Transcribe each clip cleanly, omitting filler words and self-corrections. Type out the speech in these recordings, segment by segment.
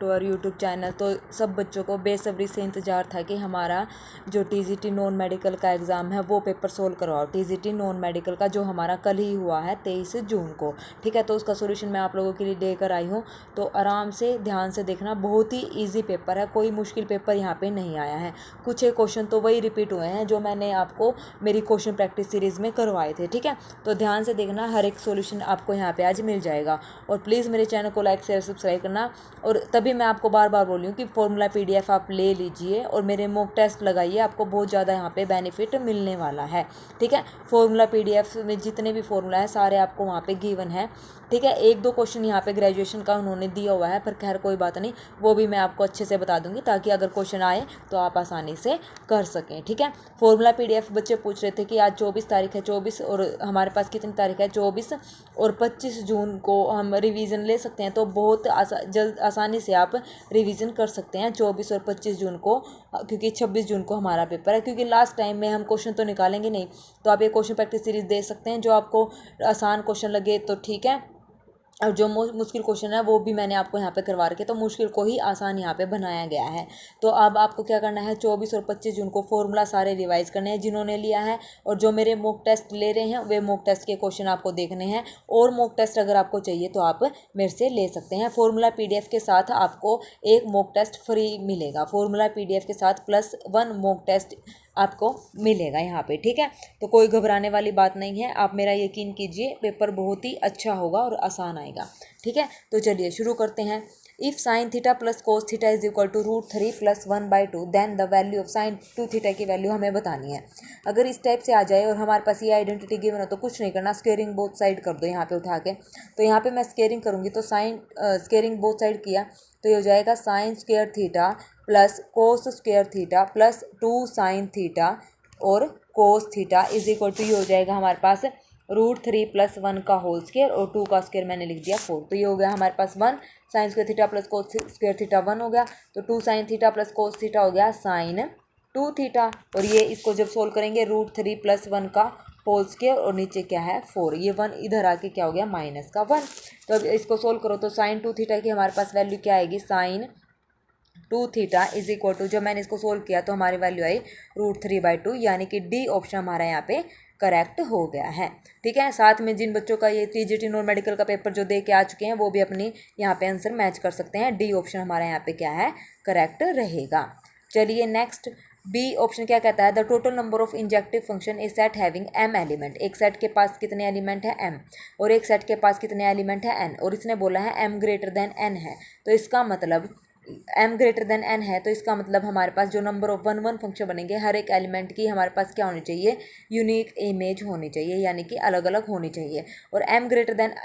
To our YouTube channel. तो सब बच्चों को बेसब्री से इंतज़ार था कि हमारा जो टीजीटी नॉन मेडिकल का एग्ज़ाम है वो पेपर सोल्व करवाओ। टीजीटी नॉन मेडिकल का जो हमारा कल ही हुआ है 23 जून को, ठीक है। तो उसका सोल्यूशन मैं आप लोगों के लिए लेकर आई हूँ, तो आराम से ध्यान से देखना। बहुत ही ईजी पेपर है, कोई मुश्किल पेपर यहाँ पर नहीं आया है। कुछ एक क्वेश्चन तो वही रिपीट हुए हैं जो मैंने आपको मेरी क्वेश्चन प्रैक्टिस सीरीज़ में करवाए थे, ठीक है। तो ध्यान से देखना, हर एक सॉल्यूशन आपको यहाँ पे आज मिल जाएगा। और प्लीज़ मेरे चैनल को लाइक शेयर सब्सक्राइब करना। और तभी मैं आपको बार बार बोल रही हूँ कि फॉर्मूला पीडीएफ आप ले लीजिए और मेरे मॉक टेस्ट लगाइए, आपको बहुत ज़्यादा यहाँ पे बेनिफिट मिलने वाला है, ठीक है। फॉर्मूला पीडीएफ में जितने भी फॉर्मूला है सारे आपको वहाँ पे गिवन है, ठीक है। एक दो क्वेश्चन यहाँ पे ग्रेजुएशन का उन्होंने दिया हुआ है, पर खैर कोई बात नहीं, वो भी मैं आपको अच्छे से बता दूंगी ताकि अगर क्वेश्चन आए तो आप आसानी से कर सकें, ठीक है। फॉर्मूला पीडीएफ बच्चे पूछ रहे थे कि आज 24 तारीख है, 24 और हमारे पास कितनी तारीख है, 24 और 25 जून को हम रिवीजन ले सकते हैं। तो बहुत आसानी से आप रिवीजन कर सकते हैं 24 और 25 जून को, क्योंकि 26 जून को हमारा पेपर है। क्योंकि लास्ट टाइम में हम क्वेश्चन तो निकालेंगे नहीं, तो आप ये क्वेश्चन प्रैक्टिस सीरीज दे सकते हैं। जो आपको आसान क्वेश्चन लगे तो ठीक है, और जो मुश्किल क्वेश्चन है वो भी मैंने आपको यहाँ पे करवा रखे, तो मुश्किल को ही आसान यहाँ पे बनाया गया है। तो अब आपको क्या करना है, 24 और 25 जून को फॉर्मूला सारे रिवाइज करने हैं जिन्होंने लिया है, और जो मेरे मॉक टेस्ट ले रहे हैं वे मॉक टेस्ट के क्वेश्चन आपको देखने हैं। और मॉक टेस्ट अगर आपको चाहिए तो आप मेरे से ले सकते हैं। फॉर्मूला पीडीएफ के साथ आपको एक मॉक टेस्ट फ्री मिलेगा, फॉर्मूला पीडीएफ के साथ +1 मॉक टेस्ट आपको मिलेगा यहाँ पे, ठीक है। तो कोई घबराने वाली बात नहीं है, आप मेरा यकीन कीजिए, पेपर बहुत ही अच्छा होगा और आसान आएगा, ठीक है। तो चलिए शुरू करते हैं। If sine theta plus cos theta is equal to √3 + 1/2 then the value of sine 2 theta की वैल्यू हमें बतानी है। अगर इस टाइप से आ जाए और हमारे पास ये आइडेंटिटी गिवन हो तो कुछ नहीं करना, स्केयरिंग बोथ साइड कर दो यहाँ पे उठा के। तो यहाँ पे मैं स्केयरिंग करूँगी, तो साइन स्केयरिंग बोथ साइड किया तो ये हो जाएगा sin square theta plus cos square theta plus 2 sin theta और cos theta is equal to ये हो जाएगा हमारे पास √3 + 1 का होल स्क्वायर और 2 का स्क्वायर मैंने लिख दिया 4। तो ये हो गया हमारे पास 1 sin square theta plus cos square theta 1 हो गया, तो 2 sin theta plus cos theta हो गया sin 2 थीटा। और ये इसको जब सोल्व करेंगे √3 + 1 का होल स्क्वायर और नीचे क्या है 4, ये 1 इधर आके क्या हो गया -1। तो अब इसको सोल्व करो तो sin 2 थीटा की हमारे पास वैल्यू क्या आएगी, sin 2 theta is equal to, जब मैंने इसको सोल्व किया तो हमारी वैल्यू आई √3/2, यानी कि डी ऑप्शन हमारा यहाँ पे करेक्ट हो गया है, ठीक है। साथ में जिन बच्चों का ये टीजीटी नॉन मेडिकल का पेपर जो दे के आ चुके हैं वो भी अपनी यहाँ पे आंसर मैच कर सकते हैं। डी ऑप्शन हमारा यहाँ पे क्या है, करेक्ट रहेगा। चलिए नेक्स्ट, बी ऑप्शन क्या कहता है, the total number of injective function is set having m element. एक सेट के पास कितने एलिमेंट है m, और एक सेट के पास कितने एलिमेंट है n, और इसने बोला है m > n है। तो इसका मतलब m > n है, तो इसका मतलब हमारे पास जो नंबर ऑफ 1 फंक्शन बनेंगे हर एक एलिमेंट की हमारे पास क्या होनी चाहिए, यूनिक इमेज होनी चाहिए, यानी कि अलग अलग होनी चाहिए। और m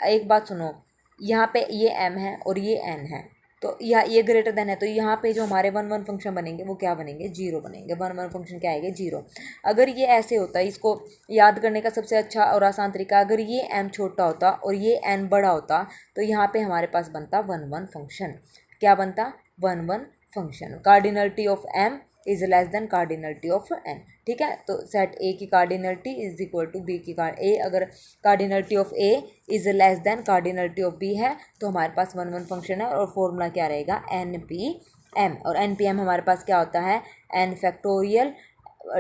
एक बात सुनो, यहाँ पे ये m है और ये n है, तो ये ग्रेटर देन है, तो यहाँ पे जो हमारे 1 फंक्शन बनेंगे वो क्या बनेंगे, 0 बनेंगे। 1 फंक्शन क्या आएगा, 0। अगर ये ऐसे होता है, इसको याद करने का सबसे अच्छा और आसान तरीका, अगर ये m छोटा होता और ये n बड़ा होता तो यहाँ पे हमारे पास बनता 1 फंक्शन। क्या बनता, 1 function. Cardinality of m is less than cardinality of n, ठीक है। तो सेट ए की cardinality is equal to B की अगर cardinality of A is less than cardinality of B है तो हमारे पास 1 फंक्शन है, और फॉर्मूला क्या रहेगा, NPM। और NPM हमारे पास क्या होता है, n factorial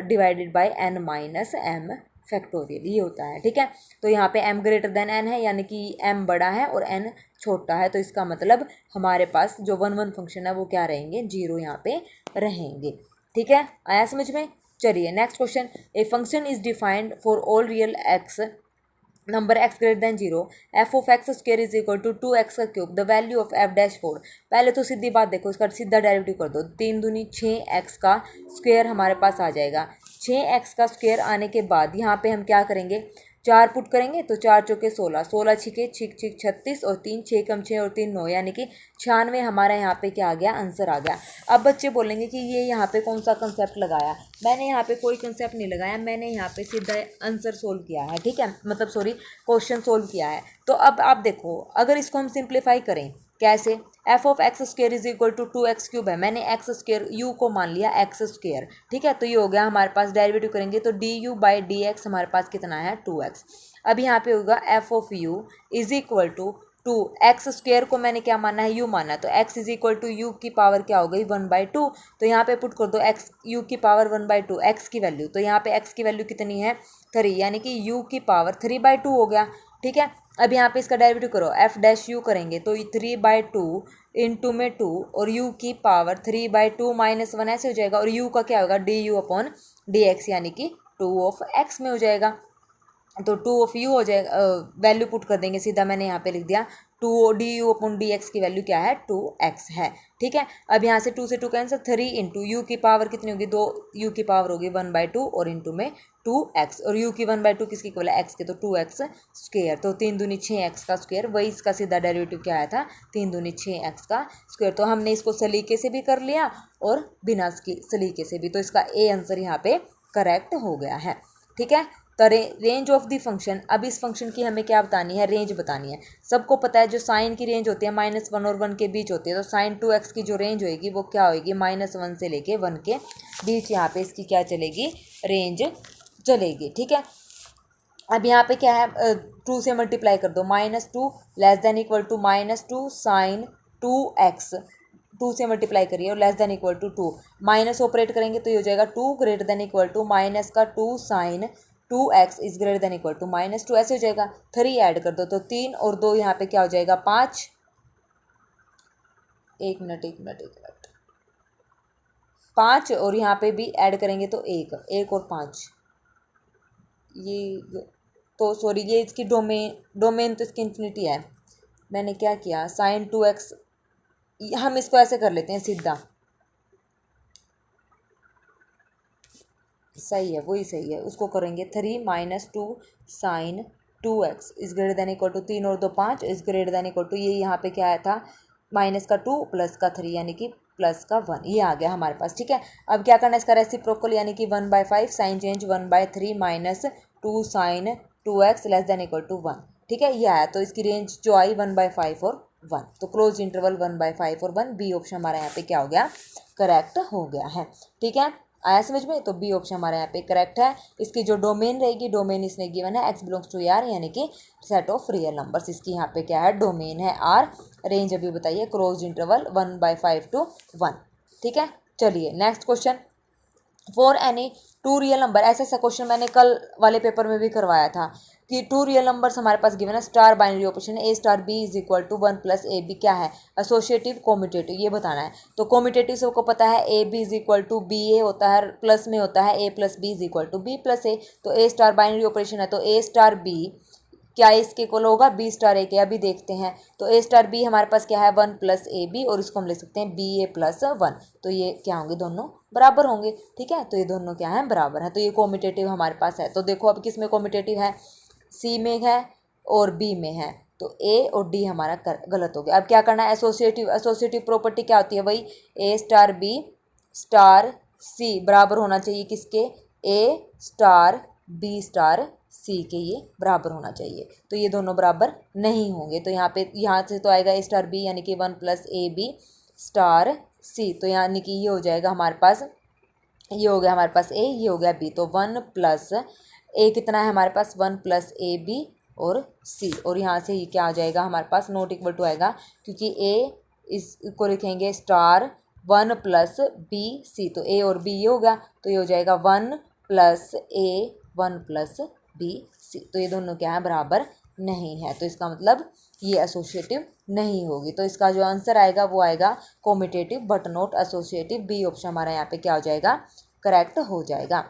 divided by n minus m factorial, ये होता है, ठीक है। तो यहाँ पे m > n है, यानी कि m बड़ा है और n छोटा है, तो इसका मतलब हमारे पास जो 1 फंक्शन है वो क्या रहेंगे, 0 यहाँ पे रहेंगे, ठीक है। आया समझ में। चलिए next question, a function is defined for all real x number x > 0 f of x² is equal to 2x³ the value of f'4। पहले तो सीधी बात देखो, इसका सीधा डेरिवेटिव कर दो, 3 दूनी 6x का स्क्वायर हमारे पास आ जाएगा। 6x का स्क्वायर आने के बाद यहाँ पे हम क्या करेंगे, 4 पुट करेंगे तो 4 चौके 16, 16 छिके छिक 36 और 3 6 कम 6 और 3 9, यानी कि 96 हमारा यहाँ पे क्या आ गया, आंसर आ गया। अब बच्चे बोलेंगे कि ये यहाँ पे कौन सा कंसेप्ट लगाया, मैंने यहाँ पे कोई कंसेप्ट नहीं लगाया, मैंने यहाँ पे सीधा आंसर सोल्व किया है, ठीक है, मतलब सॉरी क्वेश्चन सोल्व किया है। तो अब आप देखो, अगर इसको हम सिंप्लीफाई करें कैसे, f of x² is equal to 2x³ है, मैंने x² u को मान लिया x², ठीक है। तो ये हो गया हमारे पास, डेरिवेटिव करेंगे तो du/dx हमारे पास कितना है 2x। अब यहाँ पे होगा f of u is equal to two, x square को मैंने क्या माना है, यू माना है, तो x is equal to u की पावर क्या हो गई 1/2। तो यहाँ पे पुट कर दो एक्स यू की पावर 1/2 एक्स की वैल्यू, तो यहाँ पे एक्स की वैल्यू कितनी है 3, यानी कि यू की पावर 3/2 हो गया। ठीक है, अब यहाँ पे इसका डेरिवेटिव करो, एफ डैश यू करेंगे तो 3/2 इंटू में 2 और यू की पावर 3/2 -1 ऐसे हो जाएगा, और यू का क्या होगा D you upon D x, यानी कि 2 ऑफ एक्स में हो जाएगा। तो 2 ऑफ यू हो जाएगा, वैल्यू पुट कर देंगे सीधा, मैंने यहाँ पे लिख दिया 2 D you upon D x की वैल्यू क्या है 2x है। ठीक है, अब यहाँ से 2 से 2 कैंसिल, 3 इंटू यू की पावर कितनी होगी 2, यू की पावर होगी 1/2 और इंटू में 2x, और यू की 1/2 किसकी इक्वल है x के, तो 2x स्क्वेयर, तो 3 दूनी 6x का स्क्वेयर, वही इसका सीधा डेरिवेटिव क्या आया था 3 दूनी 6x का स्क्वेयर। तो हमने इसको सलीके से भी कर लिया और बिना सलीके से भी, तो इसका ए आंसर यहाँ पे करेक्ट हो गया है। ठीक है, तो रेंज ऑफ द फंक्शन, अब इस फंक्शन की हमें क्या बतानी है, रेंज बतानी है। सबको पता है जो साइन की रेंज होती है -1 और 1 के बीच होती है, तो साइन 2x की जो रेंज होगी वो क्या होगी -1 से लेके 1 के बीच, यहाँ पे इसकी क्या चलेगी रेंज चलेगी। ठीक है, अब यहाँ पे क्या है 2 से मल्टीप्लाई कर दो, -2 less than equal to -2 sine 2x, 2 से मल्टीप्लाई करिए और less than equal to 2, minus operate करेंगे तो ये हो जाएगा 2 greater than equal to minus का 2 sine 2x is greater than equal to -2, ऐसे हो जाएगा। 3 ऐड कर दो तो 3 और 2 यहाँ पे क्या हो जाएगा 5, एक मिनट 5, और यहाँ पे भी ऐड करेंगे तो 1 और 5, ये तो सॉरी ये इसकी डोमेन तो इसकी इन्फिनिटी है। मैंने क्या किया साइन 2x, हम इसको ऐसे कर लेते हैं सीधा, सही है वही सही है, उसको करेंगे 3 -2 sine 2x is greater than equal to 3 और 2 5 is greater than equal to, ये यहाँ पे क्या आया था माइनस का 2 प्लस का 3 यानी कि प्लस का 1, ये आ गया हमारे पास। ठीक है, अब क्या करना है इसका रेसिप्रोकल, यानी कि 1/5 sign change 1/3 -2 sine 2x less than equal to 1। ठीक है, ये आया, तो इसकी रेंज जो आई 1/5 और 1, तो क्लोज इंटरवल 1/5 और 1, बी ऑप्शन हमारा यहाँ पे क्या हो गया करेक्ट हो गया है। ठीक है, आया समझ में, तो बी ऑप्शन हमारे यहाँ पे करेक्ट है। इसकी जो डोमेन रहेगी, डोमेन इसने गिवन है x बिलोंग्स टू आर, यानी कि सेट ऑफ रियल नंबर्स, इसकी यहाँ पे क्या है डोमेन है आर, रेंज अभी बताइए क्लोज इंटरवल 1/5 to 1। ठीक है, चलिए next question, for any 2 real number, ऐसा क्वेश्चन मैंने कल वाले पेपर में भी करवाया था कि 2 रियल नंबर्स हमारे पास गिवन है, star binary operation A star B is equal to 1 + A B क्या है एसोसिएटिव कॉम्यूटेटिव, ये बताना है। तो कॉम्यूटेटिव सबको पता है A B is equal to B A होता है, प्लस में होता है A + B is equal to B + A, तो ए स्टार बाइनरी ऑपरेशन है, तो ए स्टार बी क्या इसके इक्वल होगा बी स्टार ए के, अभी देखते हैं। तो ए स्टार बी हमारे पास क्या है 1 + ए बी, और इसको हम लिख सकते हैं बी ए + 1, तो ये क्या होंगे दोनों बराबर होंगे। ठीक है, तो ये दोनों क्या है बराबर है, तो ये कॉम्यूटेटिव हमारे पास है। तो देखो अब किस में कॉम्यूटेटिव है, सी में है और बी में है, तो ए और डी हमारा गलत हो गया। अब क्या करना है एसोसिएटिव प्रॉपर्टी क्या होती है, वही ए स्टार बी स्टार सी बराबर होना चाहिए किसके, ए स्टार बी स्टार सी के, ये बराबर होना चाहिए। तो ये दोनों बराबर नहीं होंगे, तो यहाँ से तो आएगा ए स्टार बी यानी कि 1 + ए बी स्टार सी, तो यानी कि ये हो जाएगा हमारे पास, ये हो गया हमारे पास ए, ये हो गया बी, तो 1 + ए कितना है हमारे पास 1 + ए बी और सी, और यहाँ से ये क्या आ जाएगा हमारे पास नॉट इक्वल टू आएगा, क्योंकि ए इसको लिखेंगे स्टार 1 + बी सी, तो ए और बी ये होगा, तो ये हो जाएगा 1 + ए 1 + बी सी, तो ये दोनों क्या है बराबर नहीं है, तो इसका मतलब ये एसोसिएटिव नहीं होगी। तो इसका जो आंसर आएगा वो आएगा commutative but not associative, B option हमारा यहाँ पे क्या हो जाएगा करेक्ट हो जाएगा।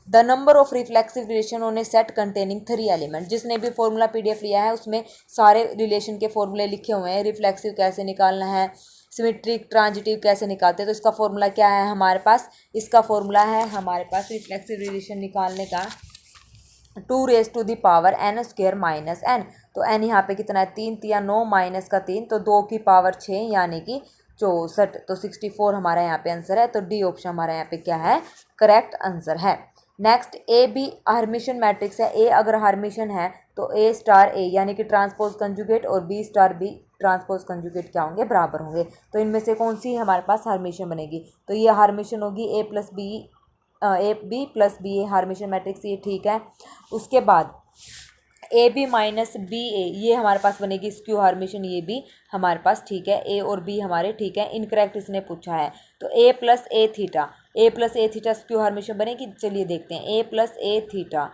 The number of reflexive relation on a set containing 3 element, जिसने भी फॉर्मूला पीडीएफ लिया है उसमें सारे रिलेशन के फॉर्मूले लिखे हुए हैं, रिफ्लेक्सिव कैसे निकालना है, सिमेट्रिक ट्रांजिटिव कैसे निकालते हैं, तो इसका फॉर्मूला क्या है हमारे पास, इसका फॉर्मूला है हमारे पास रिफ्लेक्सिव रिलेशन निकालने का 2⁻n² - n, तो n यहाँ पे कितना है 3 या 9 माइनस का 3, तो 2 की पावर 6 यानी कि 64, तो 64 हमारा यहाँ पे आंसर है, तो डी ऑप्शन हमारा यहाँ पे क्या है करेक्ट आंसर है। Next A B hermitian matrix है, ए अगर हर्मिशन है तो ए स्टार ए यानी कि ट्रांसपोज कंजुगेट और B star B transpose conjugate क्या होंगे बराबर होंगे, तो इनमें से कौन सी हमारे पास हर्मिशन बनेगी, तो ये हर्मिशन होगी A B + B A Hermitian matrix, ये ठीक है। उसके बाद A B minus B A, ये हमारे पास बनेगी स्क्यू हर्मिशन, ये भी हमारे पास ठीक है, ए और बी हमारे ठीक है, इनकरेक्ट इसने पूछा है। तो ए प्लस ए थीटा, ए प्लस ए थीटा स्क्यू हर्मिशन बनेगी। चलिए देखते हैं, ए प्लस ए थीटा,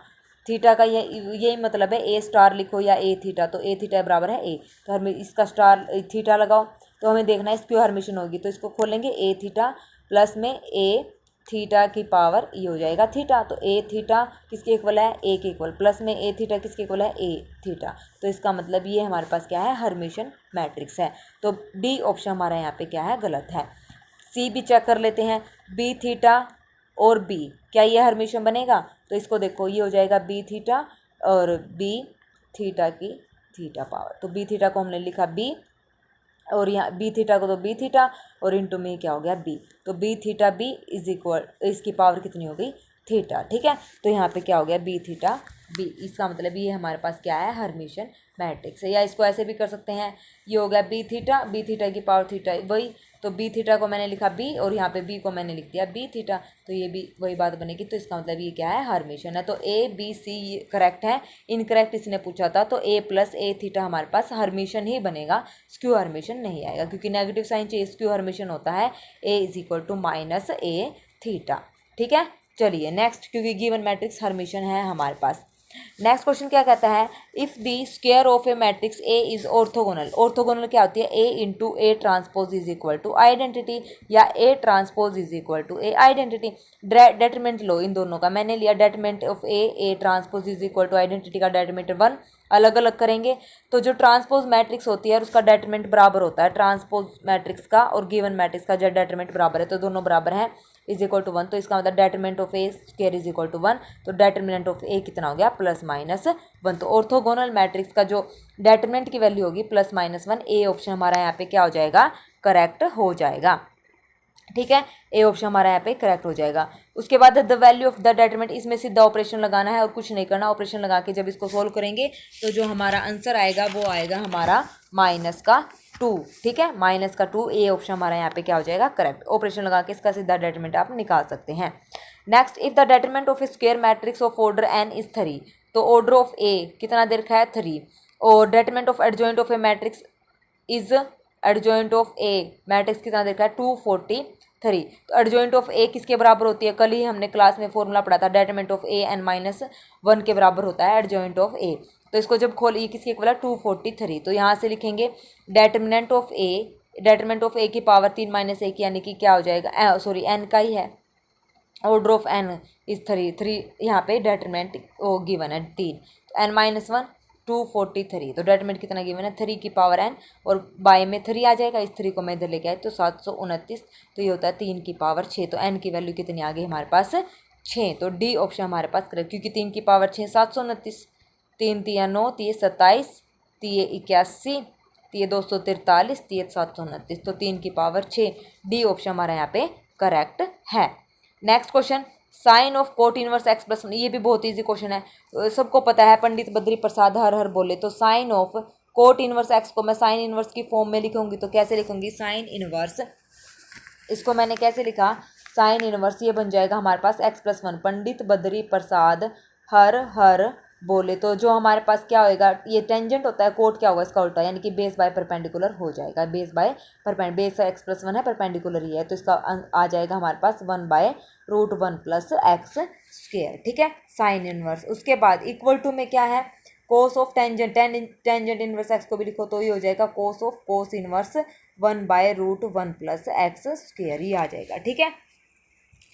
थीटा का यही मतलब है, ए स्टार लिखो या ए थीटा, तो ए थीटा बराबर है ए, तो हमें इसका स्टार थीटा लगाओ, तो हमें देखना है स्क्यू हर्मिशन होगी, तो इसको खोलेंगे, ए थीटा प्लस में ए थीटा की पावर ये हो जाएगा थीटा, तो ए थीटा किसके इक्वल है, ए के इक्वल, प्लस में ए थीटा किसके इक्वल है, ए थीटा, तो इसका मतलब ये हमारे पास क्या है, हर्मिशन मैट्रिक्स है। तो डी ऑप्शन हमारा यहाँ पे क्या है, गलत है। सी भी चेक कर लेते हैं, बी थीटा और बी, क्या ये हर्मिशन बनेगा, तो इसको देखो, ये हो जाएगा बी थीटा और बी थीटा की थीटा पावर, तो बी थीटा को हमने लिखा बी, और यहाँ बी थीटा को तो बी थीटा और इंटू में क्या हो गया बी, तो B theta B is equal, इसकी पावर कितनी हो गई, थीटा, ठीक है। तो यहाँ पे क्या हो गया, बी थीटा बी, इसका मतलब ये हमारे पास क्या है, हर्मिशन मैट्रिक्स है। या इसको ऐसे भी कर सकते हैं, ये हो गया बी थीटा की पावर थीटा, वही, तो बी थीटा को मैंने लिखा बी और यहाँ पे बी को मैंने लिख दिया बी थीटा, तो ये भी वही बात बनेगी, तो इसका मतलब ये क्या है, हर्मिशन है। तो ए बी सी करेक्ट है, इनकरेक्ट इसने पूछा था, तो ए प्लस ए थीटा हमारे पास हर्मिशन ही बनेगा, स्क्यू हर्मिशन नहीं आएगा, क्योंकि नेगेटिव साइन चाहिए, स्क्यू हर्मिशन होता है A is equal to minus A theta, ठीक है। चलिए नेक्स्ट, क्योंकि गिवन मैट्रिक्स हर्मिशन है हमारे पास। नेक्स्ट क्वेश्चन क्या कहता है, if the square of a matrix A is orthogonal, orthogonal क्या होती है, A into A transpose is equal to identity, या A transpose is equal to A identity. Determinant लो इन दोनों का, मैंने लिया determinant of A transpose is equal to identity का डेटरमिनेंट 1, अलग अलग करेंगे, तो जो ट्रांसपोज मैट्रिक्स होती है उसका डेटरमिनेंट बराबर होता है ट्रांसपोज मैट्रिक्स का, और गिवन मैट्रिक्स का जो डेटरमिनेंट बराबर है, तो दोनों बराबर हैं, इज इक्वल टू 1, तो इसका मतलब determinant of A square is equal to 1, तो डेटरमिनेंट ऑफ ए कितना हो गया, प्लस माइनस 1, तो ऑर्थोगोनल मैट्रिक्स का जो डेटरमिनेंट की वैल्यू होगी प्लस माइनस 1, ए ऑप्शन हमारा यहाँ पे क्या हो जाएगा, करेक्ट हो जाएगा, ठीक है, ए ऑप्शन हमारा यहाँ पे करेक्ट हो जाएगा। उसके बाद the value of the determinant, इसमें सीधा ऑपरेशन लगाना है और कुछ नहीं करना, ऑपरेशन लगा के जब इसको सोल्व करेंगे तो जो हमारा आंसर आएगा वो आएगा हमारा -2, ठीक है, -2, ए ऑप्शन हमारा यहाँ पे क्या हो जाएगा, करेक्ट, ऑपरेशन लगा के इसका सीधा डेटरमिनेंट आप निकाल सकते हैं। Next, if the determinant of A square matrix of order n is 3, तो ऑर्डर ऑफ ए कितना दे रखा है 3, और determinant of adjoint of a matrix is adjoint of a matrix कितना दे रखा है 243, तो एडजॉइंट ऑफ ए किसके बराबर होती है, कल ही हमने क्लास में फॉर्मूला पढ़ा था, डेटरमिनेंट ऑफ ए n-1 के बराबर होता है एडजॉइंट ऑफ ए, तो इसको जब खोल, ये किसके इक्वल है 243, तो यहाँ से लिखेंगे डेटरमिनेंट ऑफ ए की पावर 3 - 1, यानी कि क्या हो जाएगा, सॉरी एन का ही है, ऑर्डर ऑफ एन इज 3 यहाँ पे डेटरमिनेंट वो गिवन है 3, तो n-1 243, तो डेटरमिनेंट कितना गिवन है 3 की पावर n, और बाय में 3 आ जाएगा, इस 3 को मैं इधर लेके आए तो 729, तो ये होता है 3 की पावर 6, तो n की वैल्यू कितनी आ गई हमारे पास 6, तो डी ऑप्शन हमारे पास करेक्ट, क्योंकि 3 की पावर 6 729, 3 × 9 = 27, 3 × 81, 3 × 243, 3 × 729, तो 3 की पावर 6, डी ऑप्शन हमारा यहाँ पे करेक्ट है। Next question, sine of cot inverse x plus, ये भी बहुत इजी क्वेश्चन है, सबको पता है, पंडित बद्री प्रसाद हर हर बोले, तो sine of cot inverse x को मैं साइन इनवर्स की फॉर्म में लिखूंगी, तो कैसे लिखूंगी, साइन इनवर्स, इसको मैंने कैसे लिखा, साइन इनवर्स, ये बन जाएगा हमारे पास x+1, पंडित बद्री प्रसाद हर हर बोले, तो जो हमारे पास क्या होएगा, ये टेंजेंट होता है, कोट क्या होगा इसका उल्टा, यानी कि बेस बाय परपेंडिकुलर हो जाएगा, बेस x+1 है, परपेंडिकुलर ही है, तो इसका आ जाएगा हमारे पास 1/√1 + x², ठीक है, साइन इनवर्स। उसके बाद इक्वल टू में क्या है, cos of tangent inverse x को भी लिखो, तो ये हो जाएगा कोस ऑफ कोस इनवर्स 1/√1 + x², ये आ जाएगा, ठीक है,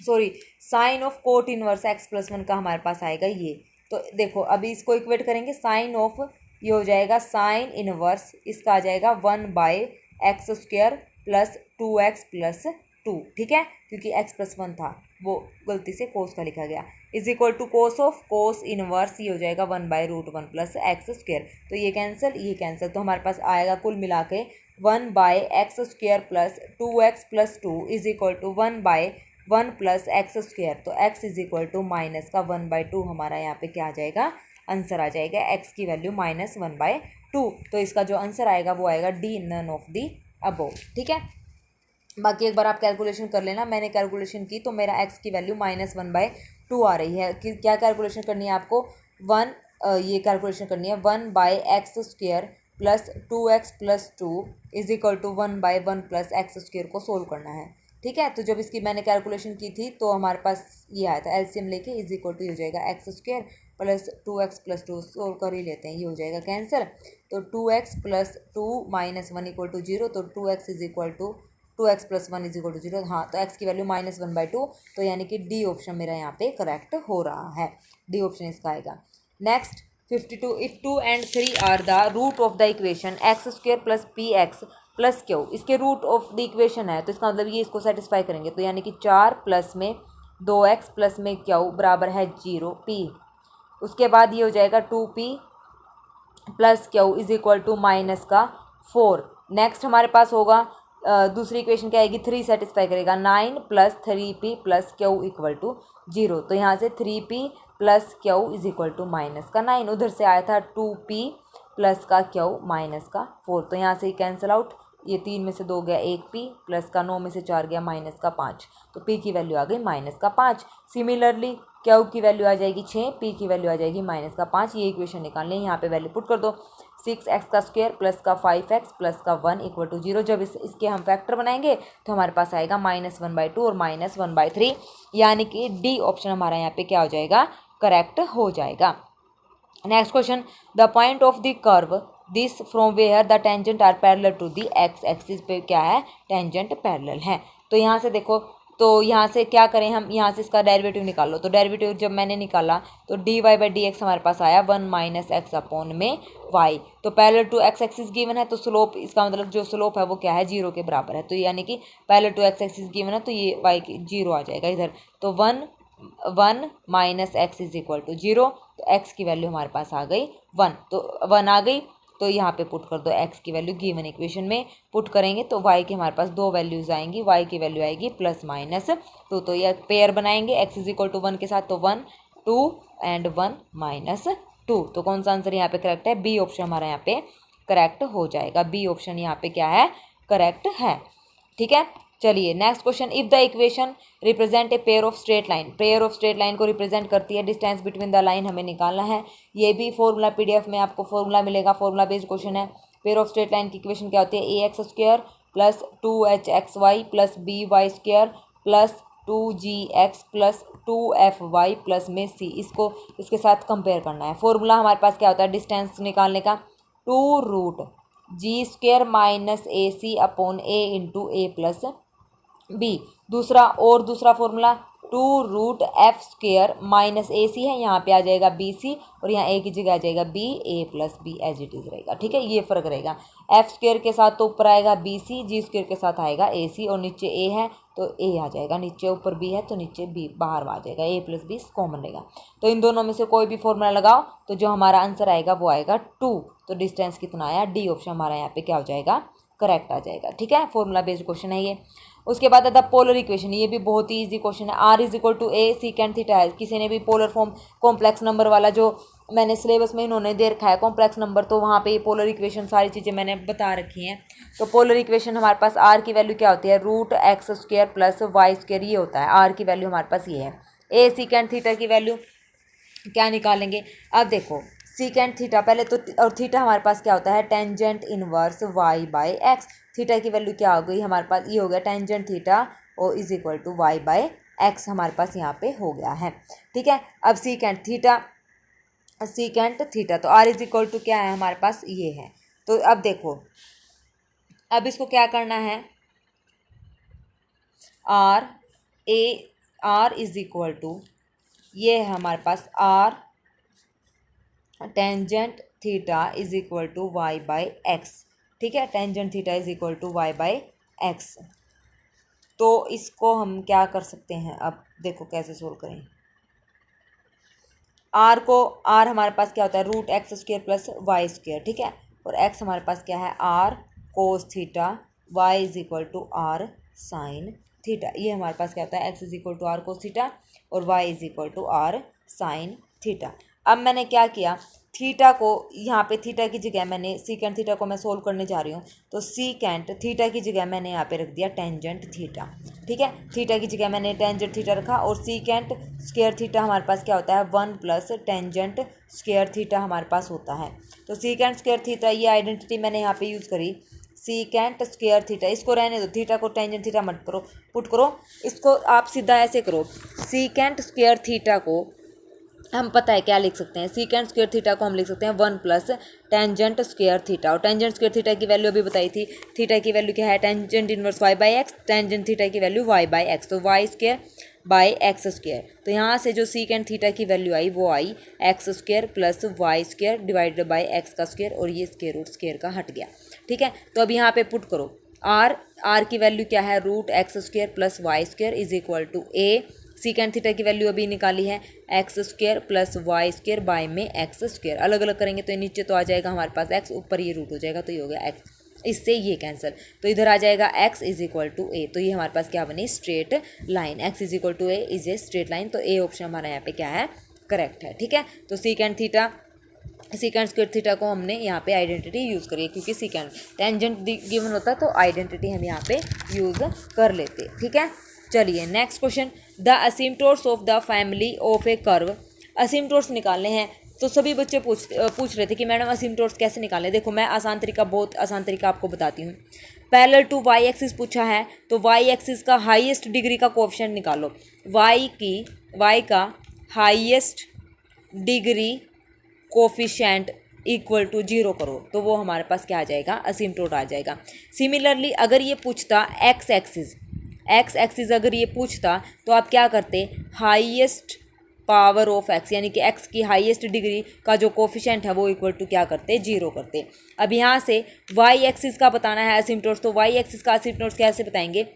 sorry, sine of cot inverse x+1 का हमारे पास आएगा ये, तो देखो अभी इसको इक्वेट करेंगे, साइन ऑफ, ये हो जाएगा साइन इनवर्स, इसका आ जाएगा 1/x² + 2x + 2, ठीक है, क्योंकि x+1 था वो गलती से कोस का लिखा गया, is equal to cos of cos inverse, ये हो जाएगा 1/√1 + x², तो ये कैंसिल, तो हमारे पास आएगा कुल मिला के 1/x² + 2x + 2 is equal to 1/1 + x², तो x इज इक्वल टू -1/2 हमारा यहाँ पे क्या आ जाएगा, आंसर आ जाएगा, x की वैल्यू -1/2, तो इसका जो आंसर आएगा वो आएगा D, none of the above, ठीक है। बाकी एक बार आप कैलकुलेशन कर लेना, मैंने कैलकुलेशन की तो मेरा x की वैल्यू -1/2 आ रही है, कि क्या कैलकुलेशन करनी है आपको, 1 ये कैलकुलेशन करनी है 1/x² plus 2x plus 2 is equal to 1/1 plus x² को सोल्व करना है। ठीक है, तो जब इसकी मैंने कैलकुलेशन की थी तो हमारे पास ये आया था, एलसीएम लेके इज इक्वल टू हो जाएगा x² plus 2x plus 2 solve कर ही लेते हैं, ये हो जाएगा कैंसिल। तो 2x plus 2 minus 1 equal to 0, तो 2x is equal to 2x plus 1 is equal to 0। हाँ, तो x की वैल्यू -1/2, तो यानी कि डी ऑप्शन मेरा यहाँ पे करेक्ट हो रहा है, डी ऑप्शन इसका आएगा। Next 52, if 2 and 3 are the root of the equation x² plus px plus q, इसके रूट ऑफ द इक्वेशन है तो इसका मतलब ये इसको सेटिस्फाई करेंगे, तो यानी कि 4 प्लस में 2x प्लस में क्यू बराबर है 0p। उसके बाद ये हो जाएगा 2p plus q is equal to minus का 4। नेक्स्ट हमारे पास होगा दूसरी इक्वेशन क्या आएगी, 3 सेटिस्फाई करेगा, 9 plus 3p plus q equal to 0, तो यहाँ से 3p plus q is equal to minus का 9, उधर से आया था 2p प्लस का क्यू माइनस का 4, तो यहाँ से कैंसिल आउट, ये 3 में से 2 गया 1p प्लस का 9 में से 4 गया माइनस का 5, तो p की वैल्यू आ गई माइनस का 5। सिमिलरली क्यू की वैल्यू आ जाएगी 6, p की वैल्यू आ जाएगी माइनस का 5। ये इक्वेशन निकालनी है, यहाँ पे वैल्यू पुट कर दो, 6x² प्लस का 5x प्लस का 1 इक्वल टू 0। जब इसके हम फैक्टर बनाएंगे तो हमारे पास आएगा -1/2 और -1/3, यानी कि डी ऑप्शन हमारा यहाँ पे क्या हो जाएगा, करेक्ट हो जाएगा। Next question, the point of the curve this from where the tangent are parallel to the x axis पे क्या है, टेंजेंट पैरेलल है। तो यहाँ से देखो, तो यहाँ से क्या करें हम, यहाँ से इसका डेरिवेटिव निकाल लो, तो डेरिवेटिव जब मैंने निकाला तो dy/dx हमारे पास आया 1 - x अपॉन में y, तो parallel to x axis given है, तो स्लोप, इसका मतलब जो स्लोप है वो क्या है, 0 के बराबर है, तो यानी कि parallel to x axis given है तो ये y की 0 आ जाएगा इधर, तो 1 - x इज इक्वल टू 0, तो x की वैल्यू हमारे पास आ गई 1, तो 1 आ गई, तो यहाँ पे पुट कर दो x की वैल्यू, गिवन इक्वेशन में पुट करेंगे तो y के हमारे पास दो वैल्यूज़ आएंगी, y की वैल्यू आएगी +-2, तो ये पेयर बनाएंगे x इज इक्वल टू 1 के साथ, तो 1 2 एंड 1 -2, तो कौन सा आंसर यहाँ पे करेक्ट है, बी ऑप्शन हमारा यहाँ पे करेक्ट हो जाएगा, बी ऑप्शन यहाँ पे क्या है, करेक्ट है। ठीक है, चलिए next question, if the equation represent a pair of straight line, pair of straight line को रिप्रेजेंट करती है, डिस्टेंस बिटवीन द लाइन हमें निकालना है, ये भी फॉर्मूला पीडीएफ में आपको फॉर्मूला मिलेगा, फॉर्मूला बेस्ड क्वेश्चन है। पेयर ऑफ स्ट्रेट लाइन की इक्वेशन क्या होती है, ax² plus 2hxy plus by² plus 2gx plus 2fy plus में c, इसको इसके साथ कंपेयर करना है। फॉर्मूला हमारे पास क्या होता है डिस्टेंस निकालने का, 2√g² minus ac upon a into a plus B. दूसरा फॉर्मूला 2√f² माइनस AC है, यहाँ पे आ जाएगा BC और यहाँ a की जगह आ जाएगा b, a plus b as it is रहेगा। ठीक है, ये फ़र्क रहेगा, f² के साथ तो ऊपर आएगा BC, g² के साथ आएगा AC और नीचे a है तो a आ जाएगा, नीचे ऊपर b है तो नीचे b बाहर आ जाएगा, a प्लस b कॉमन रहेगा। तो इन दोनों में से कोई भी फॉर्मूला लगाओ तो जो हमारा आंसर आएगा वो आएगा 2, तो डिस्टेंस कितना आया, डी ऑप्शन हमारा यहाँ पे क्या हो जाएगा, करेक्ट आ जाएगा। ठीक है, फॉर्मूला बेस्ड क्वेश्चन है ये। उसके बाद आता पोलर इक्वेशन, ये भी बहुत ही इजी क्वेश्चन है, r is equal to a secant theta है, किसी ने भी पोलर फॉर्म कॉम्प्लेक्स नंबर वाला जो मैंने सिलेबस में इन्होंने दे रखा है कॉम्प्लेक्स नंबर, तो वहाँ पे पोलर इक्वेशन सारी चीज़ें मैंने बता रखी हैं। तो पोलर इक्वेशन हमारे पास r की वैल्यू क्या होती है, √x² प्लस y², ये होता है, r की वैल्यू हमारे पास ये है। a सीकेंट थीटा की वैल्यू क्या निकालेंगे, अब देखो सीकेंट थीटा पहले तो, और थीटा हमारे पास क्या होता है, टेंजेंट इनवर्स y/x, थीटा की वैल्यू क्या हो गई हमारे पास, ये हो गया टेंजेंट थीटा और इज इक्वल टू y/x हमारे पास यहाँ पे हो गया है। ठीक है, अब सीकेंट थीटा तो r इज इक्वल टू क्या है हमारे पास, ये है। तो अब देखो, अब इसको क्या करना है, r इज इक्वल टू, ये है हमारे पास r tangent theta is equal to y/x। ठीक है, tangent theta is equal to y/x। तो इसको हम क्या कर सकते हैं, अब देखो कैसे सोल्व करें, r हमारे पास क्या होता है, √x² प्लस y²। ठीक है, और x हमारे पास क्या है, r cos theta, y is equal to r sin theta, ये हमारे पास क्या होता है, x is equal to r cos theta और y is equal to r sin theta. अब मैंने क्या किया, थीटा को यहाँ पे, थीटा की जगह मैंने सीकेंट थीटा को मैं सोल्व करने जा रही हूँ, तो सीकेंट थीटा की जगह मैंने यहाँ पे रख दिया टेंजेंट थीटा। ठीक है। थीटा की जगह मैंने टेंजेंट थीटा रखा और सीकेंट स्क्वायर थीटा हमारे पास क्या होता है 1 प्लस टेंजेंट स्क्वायर थीटा हमारे पास होता है। तो सीकेंट स्क्वायर थीटा ये आइडेंटिटी मैंने यहाँ पे यूज़ करी, सीकेंट स्क्वायर थीटा, इसको रहने दो, थीटा को टेंजेंट थीटा मत करो, पुट करो, इसको आप सीधा ऐसे करो, सीकेंट स्क्वायर थीटा को हम पता है क्या लिख सकते हैं, सीकेंट स्क्वायर थीटा को हम लिख सकते हैं 1 प्लस टेंजेंट स्क्वायर थीटा। और टेंजेंट स्क्वायर थीटा की वैल्यू अभी बताई थी, थीटा की वैल्यू क्या है tangent inverse Y by X, tangent theta की वैल्यू वाई बाई एक्स, तो Y square by X square. तो यहाँ से जो सीकेंट थीटा की वैल्यू आई वो आई X square plus Y square divided by X का स्क्वायर, और ये स्क्वायर रूट स्क्वायर का हट गया। ठीक है, तो अब यहाँ पे पुट करो आर की वैल्यू क्या है root x square plus Y square is equal to a, secant theta की वैल्यू अभी निकाली है x square plus Y square by में एक्स स्क्वायर, अलग अलग करेंगे तो नीचे तो आ जाएगा हमारे पास एक्स, ऊपर ये रूट हो जाएगा तो ये हो गया एक्स, इससे ये कैंसिल, तो इधर आ जाएगा x is equal to a, तो ये हमारे पास क्या बनी straight line, x is equal to a is a straight line, तो ए ऑप्शन हमारा यहाँ पे क्या है करेक्ट है। ठीक है, तो सीकेंट स्क्वायर थीटा को हमने यहाँ पे आइडेंटिटी यूज़ करी है, क्योंकि सीकेंट टेंजेंट गिवन होता तो आइडेंटिटी हम यहाँ पे यूज़ कर लेते। ठीक है, चलिए next question, the asymptotes of the family of a curve, asymptotes निकालने हैं। तो सभी बच्चे पूछ रहे थे कि मैडम असिम्प्टोट्स कैसे निकालें। देखो मैं बहुत आसान तरीका आपको बताती हूँ। पैरेलल टू वाई एक्सिस पूछा है तो वाई एक्सिस का हाईएस्ट डिग्री का कोएफिशिएंट निकालो, वाई का highest degree coefficient equal to 0 करो, तो वो हमारे पास क्या आ जाएगा असिम्प्टोट आ जाएगा। सिमिलरली अगर ये पूछता एक्स एक्सिस अगर ये पूछता तो आप क्या करते हाईएस्ट पावर ऑफ एक्स, यानी कि एक्स की हाईएस्ट डिग्री का जो कोफिशिएंट है वो इक्वल टू क्या करते 0 करते। अब यहाँ से वाई एक्सिस का बताना है असिम्प्टोट्स, तो वाई एक्सिस का असिम्प्टोट्स कैसे बताएंगे,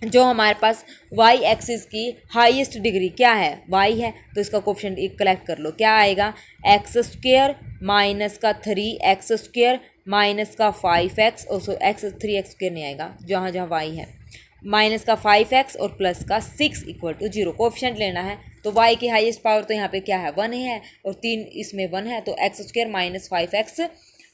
जो हमारे पास वाई एक्सिस की हाईएस्ट डिग्री क्या है वाई है, तो इसका कोफिशिएंट एक कलेक्ट कर लो, क्या आएगा एक्स स्क्वायर माइनस का 3x स्क्वायर माइनस का 5x, और सो एक्स 3x स्क्वायर नहीं आएगा जहाँ जहाँ वाई है, माइनस का 5x और प्लस का 6 इक्वल टू 0, कोएफिशिएंट लेना है। तो y की हाईएस्ट पावर तो यहाँ पे क्या है 1 है और 3 इसमें 1 है, तो x square minus 5x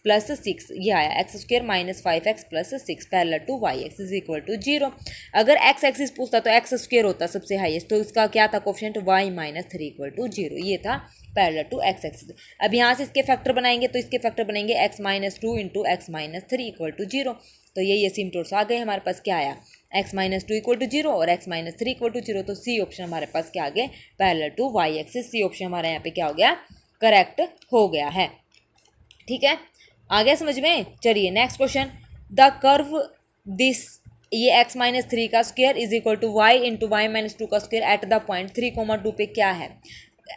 plus 6 ये आया x square minus 5x plus 6 parallel to y x is equal to 0। अगर एक्स एक्सिस पूछता तो एक्स स्क्वायर होता सबसे हाईएस्ट, तो इसका क्या था coefficient y minus 3 equal to 0, ये था पैरेलल टू एक्स एक्सिस। अब यहाँ से इसके फैक्टर बनाएंगे तो इसके फैक्टर बनेंगे x minus 2 into x minus 3 equal to 0, तो ये असिम्प्टोट्स आ गए हमारे पास, क्या आया x माइनस 2 इक्वल टू 0 और x माइनस 3 इक्वल टू 0, तो सी ऑप्शन हमारे पास क्या आ गया parallel to y axis, C option हमारे यहाँ पे क्या हो गया करेक्ट हो गया है। ठीक है, आ गया समझ में। चलिए next question, the curve this, ये x माइनस 3 का square is equal to y into y minus 2 का स्क्वायर एट द पॉइंट 3,2 पे क्या है,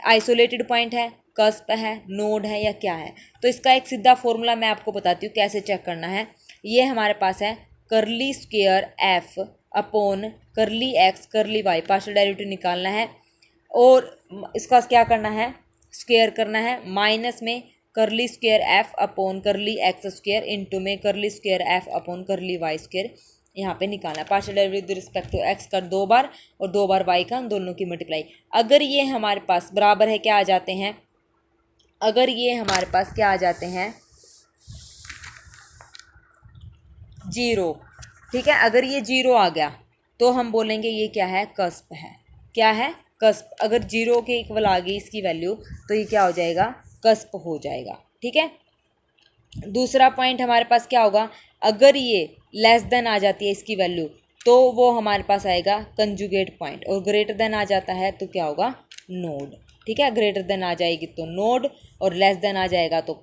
आइसोलेटेड पॉइंट है, कस्प है, नोड है या क्या है। तो इसका एक सीधा फॉर्मूला मैं आपको बताती हूँ कैसे चेक करना है। ये हमारे पास है करली square f upon curly x करली वाई, पार्शियल डेरिवेटिव निकालना है और इसका क्या करना है स्क्वायर करना है, माइनस में curly square f upon curly x square into में curly square f upon curly y square यहाँ पे निकालना है। Partial derivative with respect to x कर 2 बार और 2 बार वाई का, दोनों की मल्टीप्लाई। अगर ये हमारे पास बराबर है क्या आ जाते हैं, अगर ये हमारे पास क्या आ जाते हैं 0, ठीक है, अगर ये 0 आ गया तो हम बोलेंगे ये क्या है कस्प है, क्या है कस्प। अगर 0 के इक्वल आ गई इसकी वैल्यू तो ये क्या हो जाएगा कस्प हो जाएगा। ठीक है, दूसरा पॉइंट हमारे पास क्या होगा, अगर ये लेस देन आ जाती है इसकी वैल्यू तो वो हमारे पास आएगा कंजुगेट पॉइंट, और ग्रेटर देन आ जाता है तो क्या होगा नोड। ठीक है, ग्रेटर देन आ जाएगी तो नोड और लेस देन आ जाएगा तो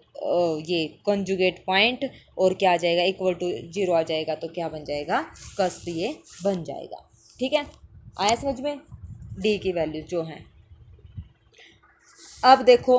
ये कंजुगेट पॉइंट, और क्या आ जाएगा इक्वल टू 0 आ जाएगा तो क्या बन जाएगा कस्प ये बन जाएगा। ठीक है, आया समझ में डी की वैल्यू जो है। अब देखो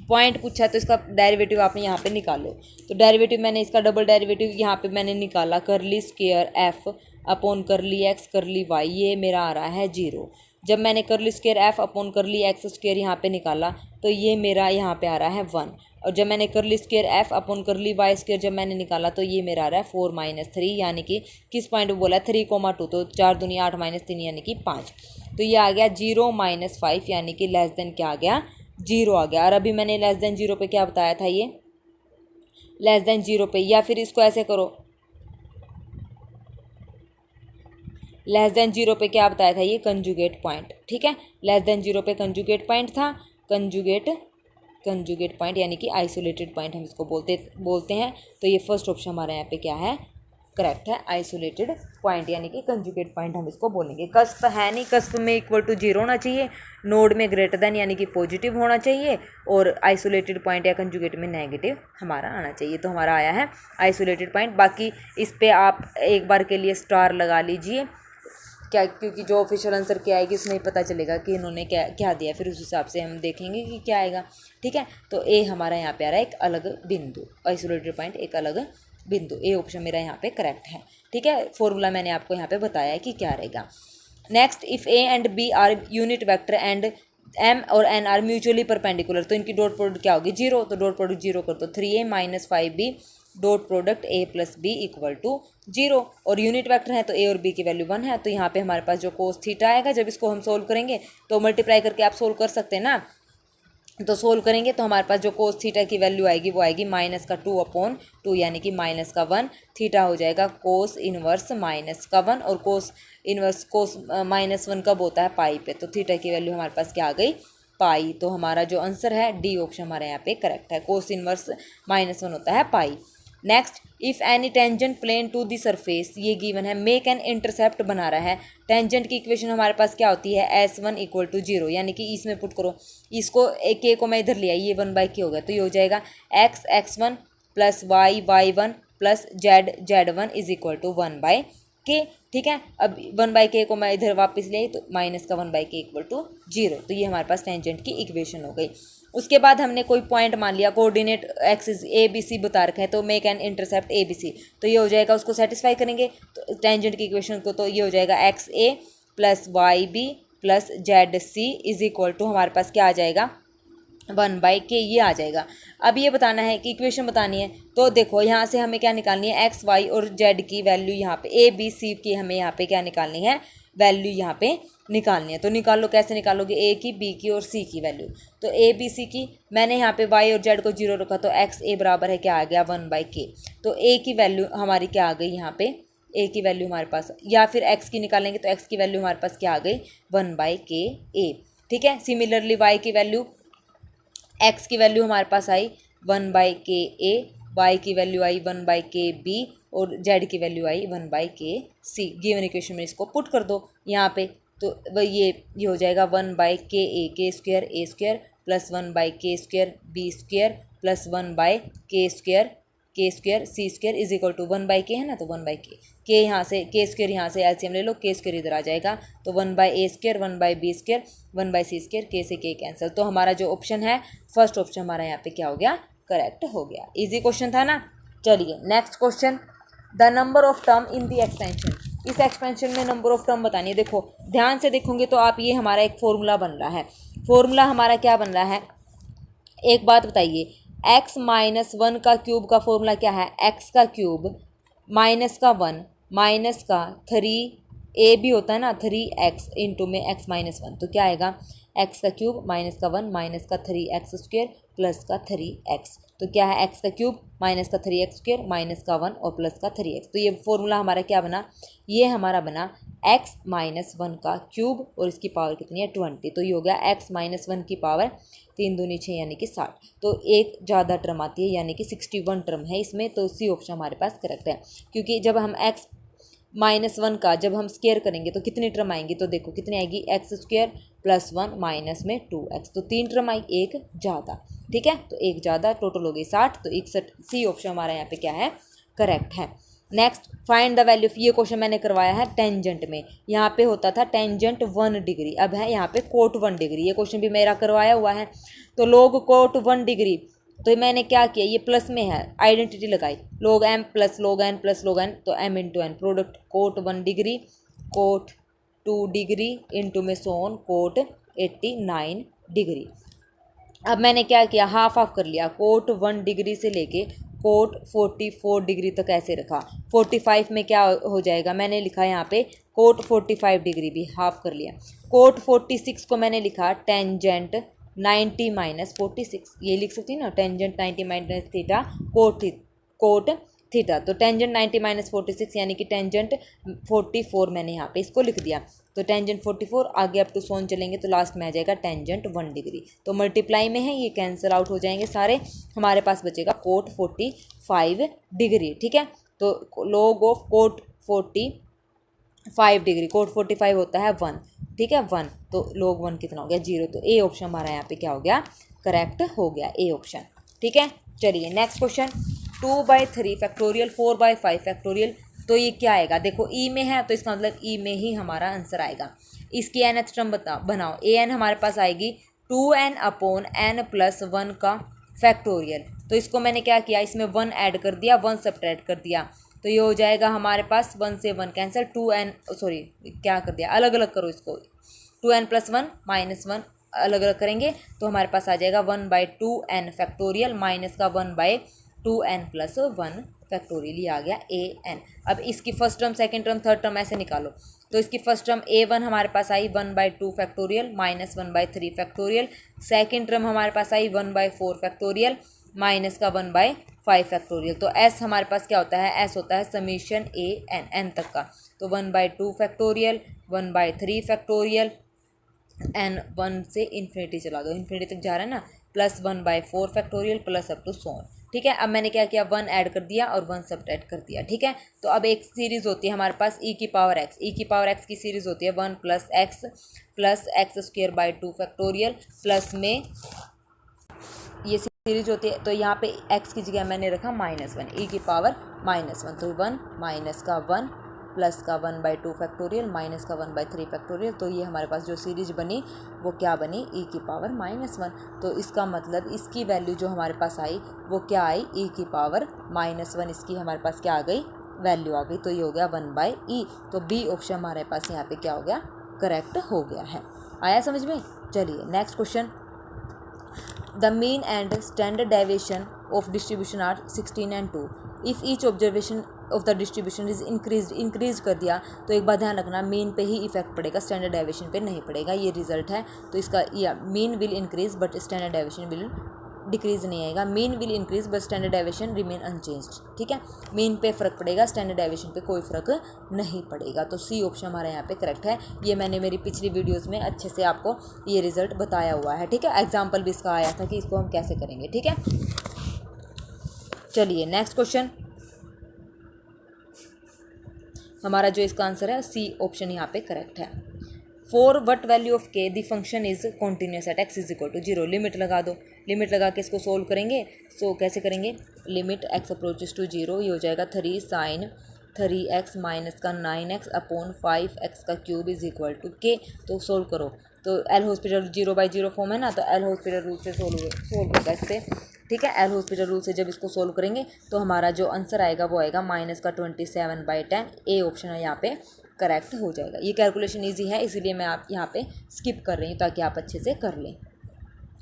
पॉइंट पूछा है तो इसका डेरिवेटिव आपने यहाँ पे निकालो, तो डेरिवेटिव मैंने इसका डबल डेरिवेटिव यहाँ पे मैंने निकाला करली square f upon curly x करली वाई, ये मेरा आ रहा है 0। जब मैंने करली square f upon curly x square यहाँ पे निकाला तो ये मेरा यहाँ पे आ रहा है 1, और जब मैंने करली square f upon curly y square जब मैंने निकाला तो ये मेरा आ रहा है 4 माइनस 3, यानी कि किस पॉइंट पर बोला है 3,2, तो 4 दूनी 8 माइनस 3 यानी कि 5, तो ये आ गया 0 माइनस 5 यानी कि लेस देन क्या आ गया 0 आ गया। और अभी मैंने लेस देन 0 पे क्या बताया था, ये लेस देन 0 पे, या फिर इसको ऐसे करो लेस देन जीरो पे क्या बताया था, ये कंजुगेट पॉइंट, ठीक है। लेस देन जीरो पे कंजुगेट पॉइंट था, कंजुगेट पॉइंट यानी कि आइसोलेटेड पॉइंट हम इसको बोलते हैं। तो ये फर्स्ट ऑप्शन हमारे यहाँ पे क्या है, करेक्ट है, आइसोलेटेड पॉइंट यानी कि कंजुगेट पॉइंट हम इसको बोलेंगे। कस्प है नहीं, कस्प में इक्वल टू जीरो होना चाहिए, नोड में ग्रेटर देन यानी कि पॉजिटिव होना चाहिए, और आइसोलेटेड पॉइंट या कंजुगेट में नेगेटिव हमारा आना चाहिए। तो हमारा आया है आइसोलेटेड पॉइंट। बाकी इस पर आप एक बार के लिए स्टार लगा लीजिए क्या, क्योंकि जो ऑफिशियल आंसर क्या आएगी उसमें ही पता चलेगा कि इन्होंने क्या क्या दिया, फिर उस हिसाब से हम देखेंगे कि क्या आएगा, ठीक है। तो ए हमारा यहाँ पे आ रहा है एक अलग बिंदु, आइसोलेटेड पॉइंट एक अलग बिंदु, ए ऑप्शन मेरा यहाँ पे करेक्ट है, ठीक है। फॉर्मूला मैंने आपको यहाँ पे बताया है कि क्या रहेगा। Next, if a and b are unit vector and m और एन आर म्यूचुअली परपेंडिकुलर, तो इनकी डॉट प्रोडक्ट क्या होगी, जीरो। तो डॉट प्रोडक्ट जीरो कर दो, 3a minus 5b dot product a plus b equal to zero. और unit vector है तो a और b की वैल्यू 1 है। तो यहाँ पे हमारे पास जो कोस थीटा आएगा, जब इसको हम सोल्व करेंगे तो मल्टीप्लाई करके आप सोल्व कर सकते हैं ना। तो सोल्व करेंगे तो हमारे पास जो कोस थीटा की वैल्यू आएगी वो आएगी माइनस का 2/2 यानी कि माइनस का 1। थीटा हो जाएगा कोस इनवर्स माइनस का 1, और कोस इनवर्स कोस -1 कब होता है, पाई पे। तो थीटा की वैल्यू हमारे पास क्या आ गई, पाई। तो हमारा जो आंसर है डी ऑप्शन हमारे यहाँ पे करेक्ट है, कोस इनवर्स -1 होता है pi. Next, if any tangent plane to the surface, ये गिवन है, मेक एन इंटरसेप्ट बना रहा है। टेंजेंट की इक्वेशन हमारे पास क्या होती है, S1 इक्वल टू जीरो, यानी कि इसमें पुट करो, इसको के को मैं इधर लिया, ये 1/k हो गया। तो ये हो जाएगा x1 plus y1 plus z1 is equal to 1/k, ठीक है। अब 1/k को मैं इधर वापस ले, तो माइनस का 1/k इक्वल टू जीरो। तो ये हमारे पास टेंजेंट की इक्वेशन हो गई। उसके बाद हमने कोई पॉइंट मान लिया, कोऑर्डिनेट एक्सिस ABC बता रखा है, तो मेक एन इंटरसेप्ट ABC, तो ये हो जाएगा, उसको सेटिस्फाई करेंगे तो टेंजेंट की इक्वेशन को, तो ये हो जाएगा XA plus YB plus ZC is equal to हमारे पास क्या आ जाएगा, 1/k, ये आ जाएगा। अब ये बताना है कि इक्वेशन बतानी है, तो देखो यहाँ से हमें क्या निकालनी है, x y और z की वैल्यू, यहाँ पे A B C की हमें यहाँ पे क्या निकालनी है, वैल्यू यहाँ पे निकालनी है। तो निकाल लो, कैसे निकालोगे, A की, B की और C की वैल्यू। तो A B C की मैंने यहाँ पे y और z को जीरो रखा, तो x A बराबर है क्या आ गया, 1/k। तो A की वैल्यू हमारी क्या आ गई यहाँ पे, A की वैल्यू हमारे पास, या फिर x की निकालेंगे तो x की वैल्यू हमारे पास क्या आ गई, 1/k A, ठीक है। सिमिलरली y की वैल्यू, x की वैल्यू हमारे पास आई 1/k A, y की वैल्यू आई 1/k B और z की वैल्यू आई 1/k C। गिवन इक्वेशन में इसको पुट कर दो यहाँ पे, तो वह ये हो जाएगा 1/k A, k square A square plus 1/k square B square plus 1/k C square is equal to 1/k है ना, तो 1/k, k यहाँ से k स्क्वायर, यहाँ से एलसीएम ले लो, k स्क्वायर इधर आ जाएगा, तो 1/a square 1/b square 1/c square, k से k कैंसिल। तो हमारा जो ऑप्शन है, फर्स्ट ऑप्शन हमारा यहाँ पे क्या हो गया, करेक्ट हो गया। इजी क्वेश्चन था ना। चलिए next question, the number of term in the expansion. इस एक्सपेंशन में नंबर ऑफ टर्म बतानी है। देखो ध्यान से देखोगे तो आप, ये हमारा एक फॉर्मूला बन रहा है। फॉर्मूला हमारा क्या बन रहा है, एक बात बताइए, x-1 का क्यूब का फॉर्मूला क्या है, x का क्यूब माइनस का 1 माइनस का 3a भी होता है ना, 3x इंटू में x-1, तो क्या आएगा, x का क्यूब माइनस का 1 माइनस का 3x स्क्वायर प्लस का 3x। तो क्या है, x का क्यूब माइनस का 3x स्क्वायर माइनस का 1 और प्लस का 3x। तो ये फॉर्मूला हमारा क्या बना, ये हमारा बना x-1 का क्यूब और इसकी पावर कितनी है, 20। तो ये हो गया x-1 की पावर 3 दूनी 6 यानी कि 60। तो एक ज़्यादा टर्म आती है यानी कि 61 टर्म है इसमें, तो सी ऑप्शन हमारे पास करेक्ट है। क्योंकि जब हम x-1 का जब हम स्क्वायर करेंगे तो कितनी टर्म आएंगी, तो देखो कितनी आएगी, x स्क्वायर प्लस 1 माइनस में 2x, तो 3 टर्म आई, एक ज़्यादा, ठीक है। तो एक ज़्यादा, टोटल हो गई 60, तो 61, सी ऑप्शन हमारा यहाँ पे क्या है, करेक्ट है। Next, find the value of, ये क्वेश्चन मैंने करवाया है टेंजेंट में, यहाँ पे होता था टेंजेंट 1 डिग्री, अब है यहाँ पे कोट 1 डिग्री। ये क्वेश्चन भी मेरा करवाया हुआ है। तो लोग कोट 1 डिग्री, तो मैंने क्या किया, ये प्लस में है, आइडेंटिटी लगाई, log m प्लस log n प्लस log n, तो m into n, product cot 1 degree cot 2 degree into में सोन कोट 89 डिग्री। अब मैंने क्या किया, हाफ हाफ कर लिया, कोट 1 डिग्री से लेके कोट 44 डिग्री तक ऐसे रखा। 45 में क्या हो जाएगा, मैंने लिखा यहाँ पे कोट 45 डिग्री भी हाफ कर लिया। कोट 46 को मैंने लिखा टेंजेंट 90 माइनस 46, ये लिख सकती हूँ ना, tangent 90 minus theta cot theta. तो टेंजेंट 90 माइनस 46 यानी कि टेंजेंट 44 मैंने यहाँ पे इसको लिख दिया। तो टेंजेंट 44 आगे अप टू सोन चलेंगे तो लास्ट में आ जाएगा टेंजेंट 1 डिग्री। तो मल्टीप्लाई में है, ये कैंसिल आउट हो जाएंगे सारे, हमारे पास बचेगा कोट 45 डिग्री। ठीक है, तो log of cot 45 degree, cot 45 होता है 1। ठीक है 1, तो log 1 कितना हो गया 0। तो ए ऑप्शन हमारा यहाँ पे क्या हो गया, करेक्ट हो गया ए ऑप्शन। ठीक है, चलिए नेक्स्ट क्वेश्चन। 2/3 फैक्टोरियल 4/5 फैक्टोरियल, तो ये क्या आएगा, देखो ई में है तो इसका मतलब ई में ही हमारा आंसर आएगा। इसकी nth टर्म बनाओ, ए एन हमारे पास आएगी 2n अपॉन n प्लस 1 का फैक्टोरियल। तो इसको मैंने क्या किया, इसमें 1 ऐड कर दिया, 1 सब्ट्रैक्ट कर दिया, तो ये हो जाएगा हमारे पास 1 से 1 कैंसिल, 2n सॉरी क्या कर दिया, अलग अलग करो इसको, 2n प्लस 1 माइनस 1 अलग अलग करेंगे तो हमारे पास आ जाएगा 1/2n फैक्टोरियल माइनस का 1/2n प्लस 1 फैक्टोरियल, ये आ गया an। अब इसकी first term second term third term ऐसे निकालो, तो इसकी फर्स्ट टर्म a1 हमारे पास आई 1/2 factorial minus 1/3 factorial, second term हमारे पास आई 1/4 फैक्टोरियल माइनस का 1/5 फैक्टोरियल। तो s हमारे पास क्या होता है, s होता है समीशन n तक का, तो 1/2 फैक्टोरियल 1/3 फैक्टोरियल n 1 से इन्फिनिटी चला दो, इन्फिनिटी तक जा रहा है ना, plus 1/4 factorial plus up to so on. ठीक है, अब मैंने क्या किया, 1 ऐड कर दिया और 1 सब्ट्रैक्ट कर दिया। ठीक है, तो अब एक सीरीज़ होती है हमारे पास e की पावर x की सीरीज़ होती है 1 plus x square by 2 factorial, plus में ये सीरीज होती है, तो यहाँ पे x की जगह मैंने रखा -1, e की पावर -1, तो 1 माइनस का 1 प्लस का 1/2 फैक्टोरियल माइनस का 1/3 फैक्टोरियल। तो ये हमारे पास जो सीरीज बनी वो क्या बनी, e की पावर -1। तो इसका मतलब इसकी वैल्यू जो हमारे पास आई वो क्या आई, e की पावर -1, इसकी हमारे पास क्या आ गई, वैल्यू आ गई। तो ये हो गया 1/e। तो बी ऑप्शन हमारे पास यहाँ पे क्या हो गया, करेक्ट हो गया है। आया समझ में। चलिए next question. The mean and standard deviation of distribution are 16 and 2. If each observation of the distribution is increased कर दिया, तो एक बात ध्यान रखना, मीन पे ही इफेक्ट पड़ेगा, स्टैंडर्ड डेविएशन पे नहीं पड़ेगा, ये रिजल्ट है। तो इसका या mean will increase but standard deviation will decrease नहीं आएगा, mean will increase but standard deviation remain unchanged. ठीक है, मीन पे फ़र्क पड़ेगा, स्टैंडर्ड डेविएशन पे कोई फ़र्क नहीं पड़ेगा। तो सी ऑप्शन हमारा यहाँ पे करेक्ट है। ये मैंने मेरी पिछली वीडियोस में अच्छे से आपको ये रिजल्ट बताया हुआ है। ठीक है, एग्जाम्पल भी इसका आया था कि इसको हम कैसे करेंगे। ठीक है, चलिए नेक्स्ट क्वेश्चन। हमारा जो इसका आंसर है सी ऑप्शन यहाँ पे करेक्ट है। For what value of k the function is continuous at x is equal to 0। Limit लगा दो, लिमिट लगा के इसको सोल्व करेंगे। सो कैसे करेंगे, लिमिट x अप्रोचेस टू 0, ये हो जाएगा 3 sin 3x माइनस का 9x अपॉन 5x का cube is equal to k। तो सोल्व करो, तो एल हॉस्पिटल 0/0 फॉर्म है ना, तो एल हॉस्पिटल रूल से सोल्व होगा इससे। ठीक है, एल हॉस्पिटल रूल से जब इसको सोल्व करेंगे तो हमारा जो आंसर आएगा वो आएगा -27/10। ए ऑप्शन है यहाँ पे करेक्ट हो जाएगा। ये कैलकुलेशन इजी है इसीलिए मैं आप यहाँ पे स्किप कर रही हूँ ताकि आप अच्छे से कर लें।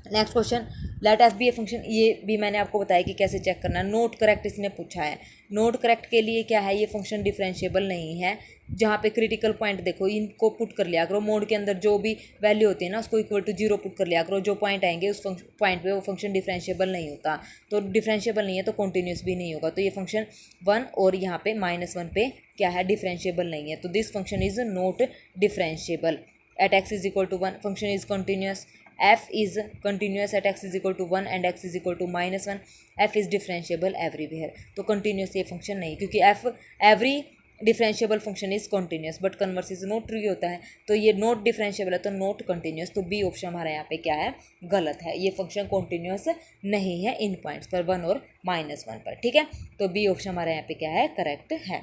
Next question, let f be a function, ये भी मैंने आपको बताया कि कैसे चेक करना। नोट करेक्ट इसने पूछा है, नोट करेक्ट के लिए क्या है, ये फंक्शन डिफरेंशिएबल नहीं है। जहाँ पे क्रिटिकल पॉइंट देखो इनको पुट कर लिया करो, मोड के अंदर जो भी वैल्यू होती है ना उसको इक्वल टू 0 पुट कर लिया करो, जो पॉइंट आएंगे उस पॉइंट पे वो फंक्शन डिफरेंशिएबल नहीं होता। तो डिफरेंशिएबल नहीं है तो कॉन्टीन्यूस भी नहीं होगा। तो ये फंक्शन 1 और यहाँ पे -1 पे क्या है, डिफरेंशिएबल नहीं है। तो this function is not differentiable at x is equal to 1। Function is continuous, f is continuous at x is equal to 1 and x is equal to -1, f is differentiable everywhere। तो continuous ये function नहीं, क्योंकि f every differentiable function is continuous but converse is not true होता है। तो ये not differentiable है तो नॉट कंटिन्यूस। तो बी ऑप्शन हमारा यहाँ पे क्या है, गलत है, ये फंक्शन कॉन्टीन्यूस नहीं है इन पॉइंट्स पर 1 और -1 पर। ठीक है, तो बी ऑप्शन हमारा यहाँ पे क्या है, करेक्ट है।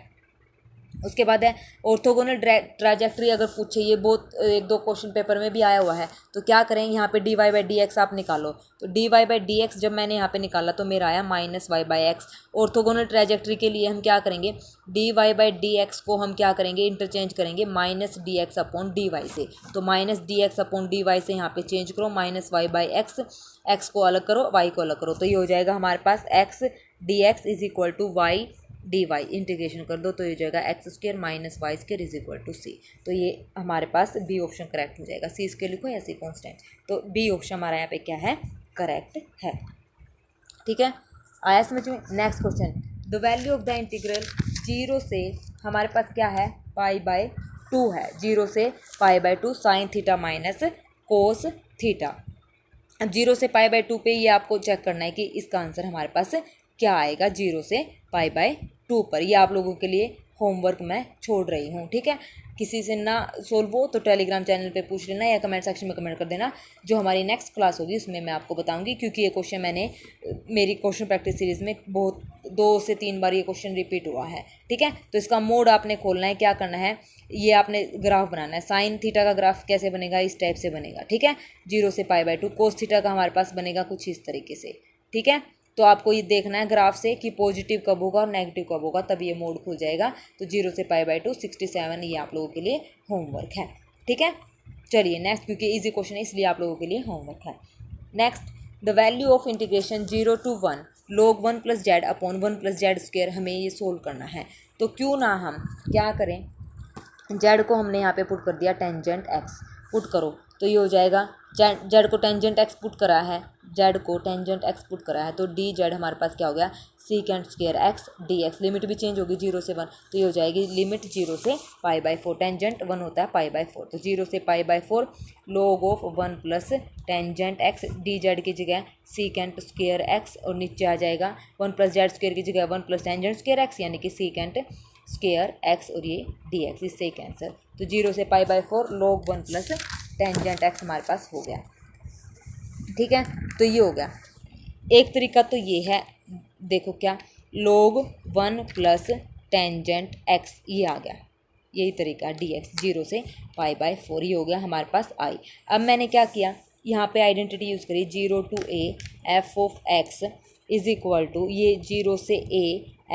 उसके बाद है ऑर्थोगोनल ट्राजेक्ट्री अगर पूछे, ये बहुत 1-2 क्वेश्चन पेपर में भी आया हुआ है। तो क्या करें, यहाँ पे dy/dx आप निकालो। तो dy/dx जब मैंने यहाँ पे निकाला तो मेरा आया -y/x। ऑर्थोगोनल ट्राजेक्ट्री के लिए हम क्या करेंगे, dy/dx को हम क्या करेंगे, इंटरचेंज करेंगे -dx/dy से। तो -dx/dy से यहाँ पे चेंज करो -y/x, x को अलग करो y को अलग करो। तो ये हो जाएगा हमारे पास x dx is equal to y dy, integration कर दो तो ये हो जाएगा x² - y² is equal to c। तो ये हमारे पास बी ऑप्शन करेक्ट हो जाएगा। सी स्क्वायर लिखो या सी कॉन्स्टेंट, तो बी ऑप्शन हमारा यहाँ पे क्या है, करेक्ट है। ठीक है, आया समझ में। Next question, the value of the integral 0 से हमारे पास क्या है, π/2 है, 0 से π/2 sine theta minus cos theta. अब 0 से π/2 पे ये आपको चेक करना है कि इसका आंसर हमारे पास क्या आएगा 0 से π/2 पर। ये आप लोगों के लिए होमवर्क मैं छोड़ रही हूँ, ठीक है। किसी से ना सोल्व हो तो टेलीग्राम चैनल पे पूछ लेना या कमेंट सेक्शन में कमेंट कर देना। जो हमारी नेक्स्ट क्लास होगी उसमें मैं आपको बताऊंगी, क्योंकि ये क्वेश्चन मैंने मेरी क्वेश्चन प्रैक्टिस सीरीज़ में बहुत 2 से 3 बार ये क्वेश्चन रिपीट हुआ है, ठीक है। तो इसका मोड आपने खोलना है, क्या करना है, ये आपने ग्राफ बनाना है। साइन थीटा का ग्राफ कैसे बनेगा, इस टाइप से बनेगा, ठीक है। 0 से π/2 कोस थीटा का हमारे पास बनेगा कुछ इस तरीके से, ठीक है। तो आपको ये देखना है ग्राफ से कि पॉजिटिव कब होगा और नेगेटिव कब होगा, तब ये मोड खुल जाएगा। तो 0 से π/2 67 ये आप लोगों के लिए होमवर्क है, ठीक है। चलिए नेक्स्ट, क्योंकि इजी क्वेश्चन है इसलिए आप लोगों के लिए होमवर्क है। Next, the value of integration 0 to 1 log 1 + z upon 1 + z², हमें ये सोल्व करना है। तो क्यों ना हम क्या करें, जेड को हमने यहाँ पे पुट कर दिया टेंजेंट एक्स, पुट करो तो ये हो जाएगा, जेड को टेंजेंट एक्स पुट करा है, जेड को टेंजेंट एक्स पुट करा है, तो डी जेड हमारे पास क्या हो गया, secant square x D x. Limit भी चेंज होगी 0 से 1, तो ये हो जाएगी लिमिट 0 से π/4, टेंजेंट 1 होता है π/4, तो 0 से π/4 log of 1 + tangent x, D Z की जगह सीकेंट स्क्वायर एक्स, और नीचे आ जाएगा 1 + z² की जगह 1 + टेंजेंट स्क्वायर एक्स, यानी कि सीकेंट स्क्वायर एक्स, और ये डी एक्स, इससे कैंसर। तो 0 से π/4 log 1 + टेंजेंट एक्स हमारे पास हो गया, ठीक है। तो ये हो गया एक तरीका, तो ये है, देखो क्या, log 1 + टेंजेंट एक्स, ये आ गया, यही तरीका डी एक्स 0 से π/4, ये हो गया हमारे पास आई। अब मैंने क्या किया, यहाँ पे आइडेंटिटी यूज़ करी, 0 to a f of x is equal to ये 0 से a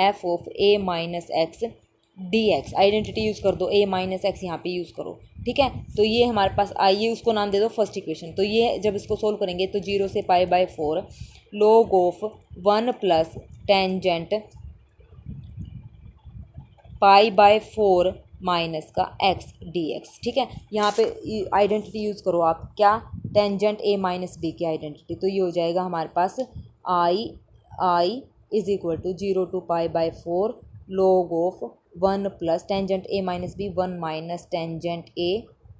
f ऑफ a - x dx, identity use कर दो, a - x यहाँ पे यूज़ करो, ठीक है। तो ये हमारे पास आइए उसको नाम दे दो फर्स्ट इक्वेशन। तो ये जब इसको सोल्व करेंगे तो 0 से π/4 log ऑफ 1 + टेंजेंट π/4 माइनस का x dx, ठीक है। यहाँ पे आइडेंटिटी यूज़ करो आप, क्या, टेंजेंट a - b की आइडेंटिटी। तो ये हो जाएगा हमारे पास i is equal to 0 to π/4 log of 1 + tangent a - b 1 minus tangent a,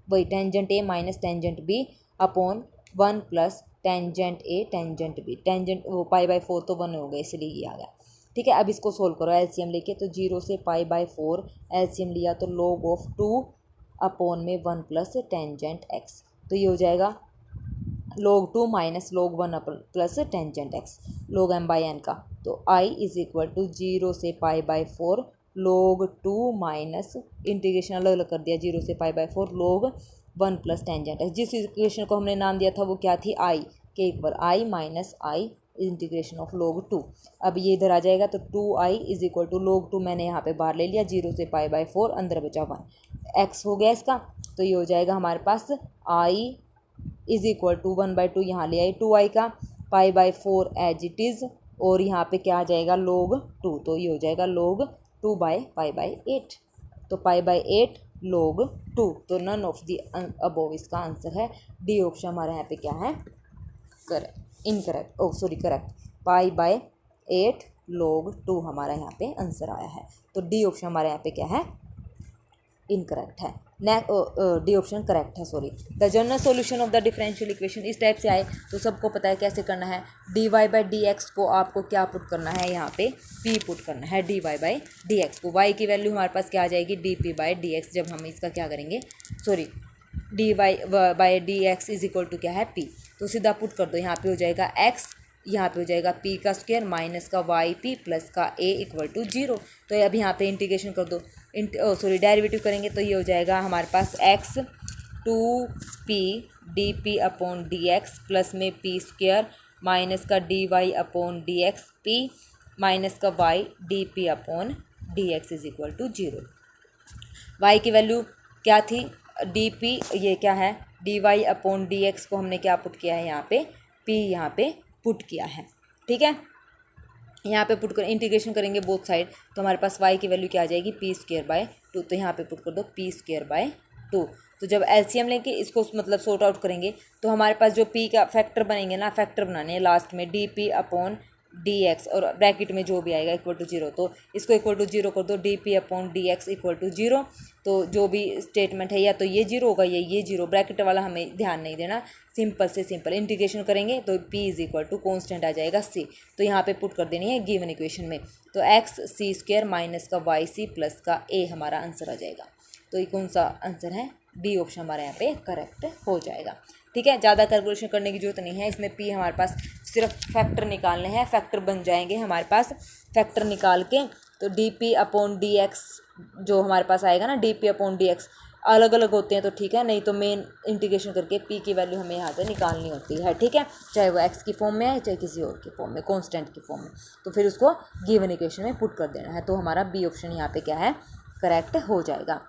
वही tangent a minus tangent b upon 1 + tangent a tangent b, tangent वो π/4 तो 1 हो गया इसलिए ये आ गया, ठीक है। अब इसको सोल्व करो एलसीएम लेके, तो 0 से π/4 एलसीएम लिया तो log ऑफ 2 अपॉन में 1 + टेंजेंट x, तो ये हो जाएगा log 2 minus log 1 plus tangent x, log m/n का। तो i इज इक्वल टू 0 से π/4 log 2 माइनस इंटीग्रेशन अलग अलग कर दिया, 0 से π/4 log 1 + टेंजेंट x। जिस इक्वेशन को हमने नाम दिया था वो क्या थी, i के equal i minus i integration of log 2। अब ये इधर आ जाएगा तो 2i is equal to log 2 मैंने यहाँ पे बाहर ले लिया, 0 से π/4 अंदर बचा 1 x हो गया इसका। तो ये हो जाएगा हमारे पास i इज इक्वल टू 1/2 यहाँ ले आई 2i का, π/4 एज इट इज़, और यहाँ पे क्या आ जाएगा log 2, तो ये हो जाएगा log 2/π/8, तो π/8 log 2। तो नन ऑफ दी अबोव इसका आंसर है, डी ऑप्शन हमारे यहाँ पे क्या है, करेक्ट, इनकरेक्ट, ओ सॉरी करेक्ट, π/8 log 2 हमारा यहाँ पे आंसर आया है। तो डी ऑप्शन हमारे यहाँ पे क्या है, इनकरेक्ट है। डी ऑप्शन करेक्ट है, sorry. The general solution of the differential equation, इस टाइप से आए तो सबको पता है कैसे करना है। dy/dx को आपको क्या पुट करना है, यहाँ पे p पुट करना है, dy/dx को। y की वैल्यू हमारे पास क्या आ जाएगी, dp/dx, जब हम इसका क्या करेंगे, sorry dy/dx is equal to क्या है, p, तो सीधा पुट कर दो, यहाँ पे हो जाएगा x, यहाँ पे हो जाएगा p का स्क्वायर माइनस का yp प्लस का a इक्वल टू 0। तो अब यहाँ पे इंटीग्रेशन कर दो, सॉरी डेरिवेटिव करेंगे तो ये हो जाएगा हमारे पास x 2p dp upon dx plus में p स्क्वायर माइनस का dy/dx p माइनस का y dp upon dx is equal to 0। y की वैल्यू क्या थी, dp, ये क्या है, dy/dx को हमने क्या पुट किया है, यहाँ पे p यहाँ पे पुट किया है, ठीक है। यहाँ पे पुट कर इंटीग्रेशन करेंगे बोथ साइड, तो हमारे पास y की वैल्यू क्या आ जाएगी, p²/2, तो यहाँ पे पुट कर दो p²/2। तो जब एलसीएम लेके इसको मतलब सॉर्ट आउट करेंगे तो हमारे पास जो p का फैक्टर बनेंगे ना, फैक्टर बनाने हैं लास्ट में, dp अपॉन dx और ब्रैकेट में जो भी आएगा इक्वल टू 0, तो इसको इक्वल टू 0 कर दो, dp/dx इक्वल टू 0। तो जो भी स्टेटमेंट है या तो ये 0 होगा या ये 0, ब्रैकेट वाला हमें ध्यान नहीं देना, सिंपल से सिंपल इंटीग्रेशन करेंगे तो p is equal to constant आ जाएगा c, तो यहाँ पे पुट कर देनी है गिवन इक्वेशन में। तो x c² माइनस का वाई सी प्लस का a हमारा आंसर आ जाएगा। तो ये कौन सा आंसर है, बी ऑप्शन हमारे यहाँ पे करेक्ट हो जाएगा। ठीक है, ज़्यादा कैलकुलेशन करने की जरूरत नहीं है इसमें। p हमारे पास सिर्फ फैक्टर निकालने हैं, फैक्टर बन जाएंगे हमारे पास। फैक्टर निकाल के तो dp/dx जो हमारे पास आएगा ना, dp/dx अलग अलग होते हैं तो ठीक है, नहीं तो मेन इंटीग्रेशन करके p की वैल्यू हमें यहाँ से निकालनी होती है। ठीक है, चाहे वो x की फॉर्म में है चाहे किसी और की फॉर्म में, कॉन्स्टेंट की फॉर्म में, तो फिर उसको गिवन इक्वेशन में पुट कर देना है। तो हमारा बी ऑप्शन यहाँ पे क्या है, करेक्ट हो जाएगा।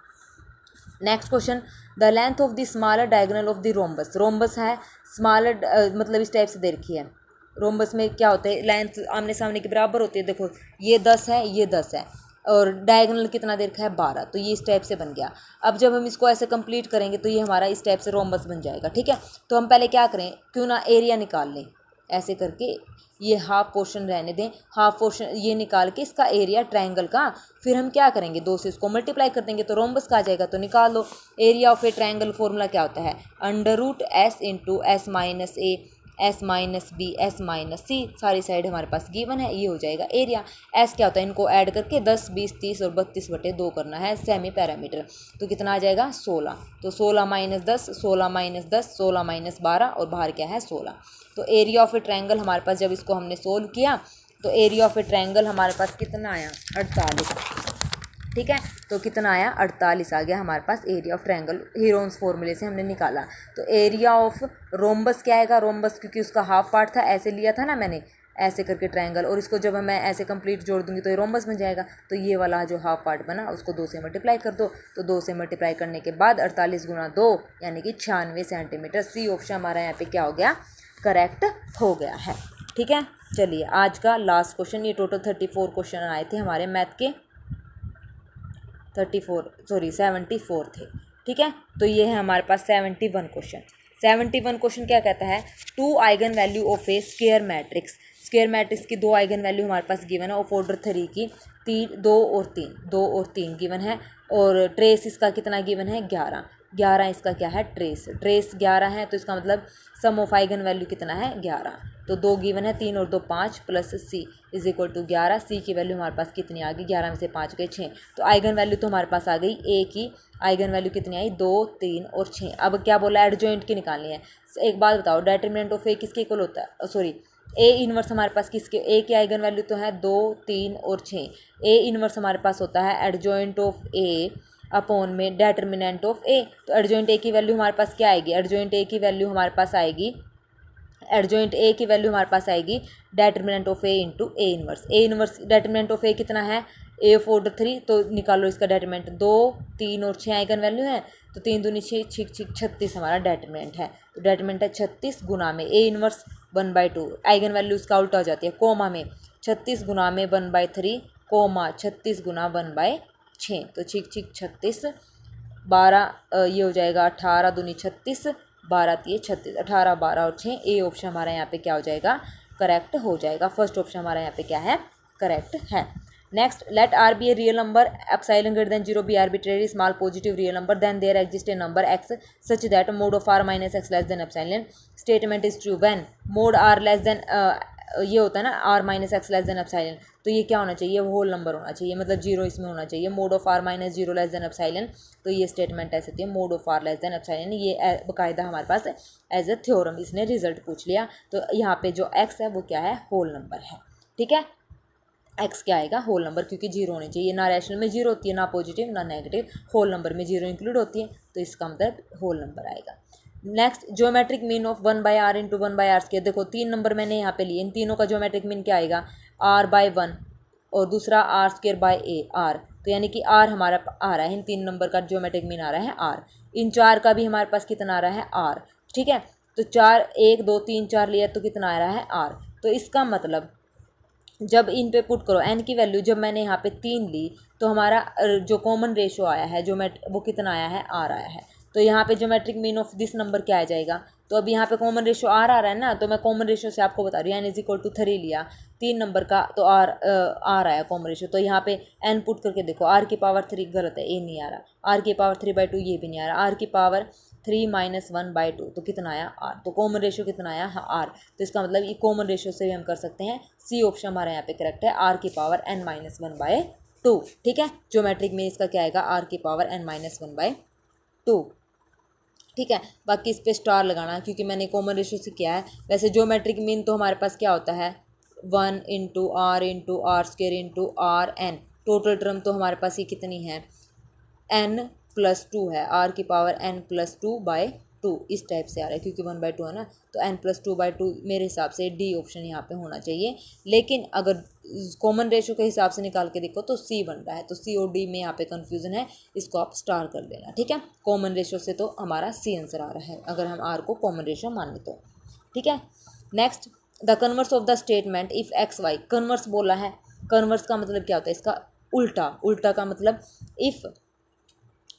Next question, the length of the smaller diagonal of the rhombus. Rhombus है स्मॉलर, मतलब इस टाइप से दे रखी है। रोम्बस में क्या होता है, लेंथ आमने सामने के बराबर होती है। देखो ये 10 है, ये 10 है, और डायगोनल कितना दे रखा है 12, तो ये इस टाइप से बन गया। अब जब हम इसको ऐसे कंप्लीट करेंगे तो ये हमारा इस टाइप से रोम्बस बन जाएगा। ठीक है, तो हम पहले क्या करें, क्यों ना एरिया निकाल लें, ऐसे करके ये हाफ पोर्शन रहने दें, हाफ पोर्शन ये निकाल के इसका एरिया ट्रायंगल का, फिर हम क्या करेंगे 2 से इसको मल्टीप्लाई कर देंगे तो रोम्बस का आ जाएगा। तो निकाल लो area of a triangle, formula क्या होता है, √s into s minus A, s minus B, s minus C, सारी साइड हमारे पास गिवन है, ये हो जाएगा एरिया। s क्या होता है, इनको ऐड करके 10, 20, 30 और 32/2 करना है, सेमी पैरामीटर। तो कितना आ जाएगा 16, तो 16 माइनस 10, 16 माइनस 10, 16 माइनस 12, और बाहर क्या है 16। तो एरिया ऑफ ए ट्रायंगल हमारे पास, जब इसको हमने सोल्व किया तो एरिया ऑफ ए ट्रायंगल हमारे पास कितना आया 48। ठीक है, तो कितना आया 48 आ गया हमारे पास एरिया ऑफ ट्रायंगल, हीरोन्स फॉर्मूले से हमने निकाला। तो एरिया ऑफ रोम्बस क्या आएगा, रोम्बस क्योंकि उसका हाफ पार्ट था, ऐसे लिया था ना मैंने, ऐसे करके ट्रायंगल, और इसको जब मैं ऐसे कंप्लीट जोड़ दूंगी तो ये रोम्बस बन जाएगा। तो ये वाला जो हाफ पार्ट बना उसको 2 से मल्टीप्लाई कर दो, तो 2 से मल्टीप्लाई करने के बाद 48 गुना 2 यानी कि 96 सेंटीमीटर। सी ऑप्शन हमारा यहाँ पे क्या हो गया, करेक्ट हो गया है। ठीक है, चलिए आज का लास्ट क्वेश्चन, ये टोटल 34 क्वेश्चन आए थे हमारे मैथ के, 74 थे। ठीक है, तो ये है हमारे पास 71 क्वेश्चन। 71 क्वेश्चन क्या कहता है, 2 eigen value of A square matrix. Square matrix की 2 आइगन वैल्यू हमारे पास गिवन है, ऑफ ऑर्डर 3 की 2 और 3 गिवन है, और ट्रेस इसका कितना गिवन है 11 इसका क्या है ट्रेस 11 है, तो इसका मतलब सम ऑफ आइगन वैल्यू कितना है 11। तो 2 गिवन है, 3 और 2 5 plus C is equal to 11। C की वैल्यू हमारे पास कितनी आ गई, 11 में से 5 गए 6, तो आइगन वैल्यू तो हमारे पास आ गई। ए की आइगन वैल्यू कितनी आई 2, 3 और 6। अब क्या बोला, एडजॉइंट की निकालनी है। एक बात बताओ, डिटरमिनेंट ऑफ ए किसके इक्वल होता है, सॉरी ए इनवर्स हमारे पास किसके, ए की आइगन वैल्यू तो है 2, 3 और 6। ए इनवर्स हमारे पास होता है एडजॉइंट ऑफ ए अपॉन में डिटरमिनेंट ऑफ ए। तो एडजॉइंट ए की वैल्यू हमारे पास क्या आएगी, एडजॉइंट ए की वैल्यू हमारे पास आएगी, एडजॉइंट ए की वैल्यू हमारे पास आएगी determinant of A into A inverse. A inverse determinant of A कितना है, ए ऑफ ऑर्डर 3, तो निकालो इसका डिटरमिनेंट। 2, 3 और 6 आइगन वैल्यू है, तो 3 दूनी 6, 36 हमारा डिटरमिनेंट है। तो डिटरमिनेंट है 36 गुना में ए इनवर्स 1/2, आइगन वैल्यू उसका उल्टा हो जाती है, कोमा में 36 गुना में 1/3, कोमा 36 गुना 1/6, तो 36, 12 ये हो जाएगा 18 दूनी 36, 12 3 36, 18, 12 और 6। ए ऑप्शन हमारा यहाँ पे क्या हो जाएगा, करेक्ट हो जाएगा। फर्स्ट ऑप्शन हमारा यहाँ पे क्या है, करेक्ट है। Next, let r be a real number, epsilon greater than 0 be arbitrary small positive real number, then there exist a number x such that mod of r minus x less than epsilon. Statement is true when mod r less than, ये होता है ना r minus x less than epsilon, तो ये क्या होना चाहिए, whole number होना चाहिए, मतलब 0 इसमें होना चाहिए। Mod of r minus 0 less than epsilon, तो ये स्टेटमेंट ऐसे होती है, mod of r less than epsilon. ये बाकायदा हमारे पास एज ए थ्योरम इसने रिजल्ट पूछ लिया। तो यहाँ पे जो एक्स है वो क्या है, होल नंबर है। ठीक है, एक्स क्या आएगा, होल नंबर, क्योंकि 0 होनी चाहिए, ना रैशनल में 0 होती है, ना पॉजिटिव ना नेगेटिव, होल नंबर में 0 इंक्लूड होती है, तो इसका मतलब होल नंबर आएगा। Next, geometric mean of 1/r into 1/r²। देखो 3 नंबर मैंने यहाँ पे लिए, इन तीनों का ज्योमेट्रिक मीन क्या आएगा, r/1 और दूसरा r²/a r, तो यानी कि r हमारा आ रहा है, इन 3 नंबर का ज्योमेट्रिक मीन आ रहा है r। इन 4 का भी हमारे पास कितना आ रहा है r। ठीक है, तो 4 1 2 3 4 लिया तो कितना आ रहा है r। तो इसका मतलब जब इन पे पुट करो n की वैल्यू, जब मैंने यहाँ पे 3 ली तो हमारा जो कॉमन रेशो आया है जो मैं वो कितना आया है r आया है। तो यहाँ पे geometric mean of this number क्या आ जाएगा, तो अब यहाँ पे कॉमन रेशो आर आ रहा है ना, तो मैं कॉमन रेशो से आपको बता रही हूँ, n=3 लिया 3 नंबर का, तो आर आया कॉमन रेशो। तो यहाँ पे n पुट करके देखो, r⁻3 गलत है, ए नहीं आ रहा, r⁻3/2 ये भी नहीं आ रहा, r⁻3 - 1/2 तो कितना आया r, तो कॉमन रेशो कितना आया, हाँ r। तो इसका मतलब ये कॉमन रेशो से भी हम कर सकते हैं, सी ऑप्शन हमारा यहाँ पे करेक्ट है, r⁻n - 1/2। ठीक है, ज्योमेट्रिक में इसका क्या आएगा, r⁻n - 1/2। ठीक है, बाकी इस पे स्टार लगाना क्योंकि मैंने कॉमन रेशो से किया है। वैसे ज्योमेट्रिक मीन तो हमारे पास क्या होता है, 1 × r⁻r² × rn, टोटल टर्म तो हमारे पास ये कितनी है, n+2 है, r⁻n+2/2 इस टाइप से आ रहा है क्योंकि 1/2 है ना, तो n+2/2 मेरे हिसाब से डी ऑप्शन यहाँ पे होना चाहिए। लेकिन अगर कॉमन रेशो के हिसाब से निकाल के देखो तो सी बन रहा है, तो सी और डी में यहाँ पे कंफ्यूजन है, इसको आप स्टार कर देना। ठीक है, कॉमन रेशो से तो हमारा सी आंसर आ रहा है अगर हम आर को कॉमन रेशो माने तो। ठीक है, next, the converse of the statement if x y, converse बोला है, कन्वर्स का मतलब क्या होता है, इसका उल्टा, उल्टा का मतलब इफ़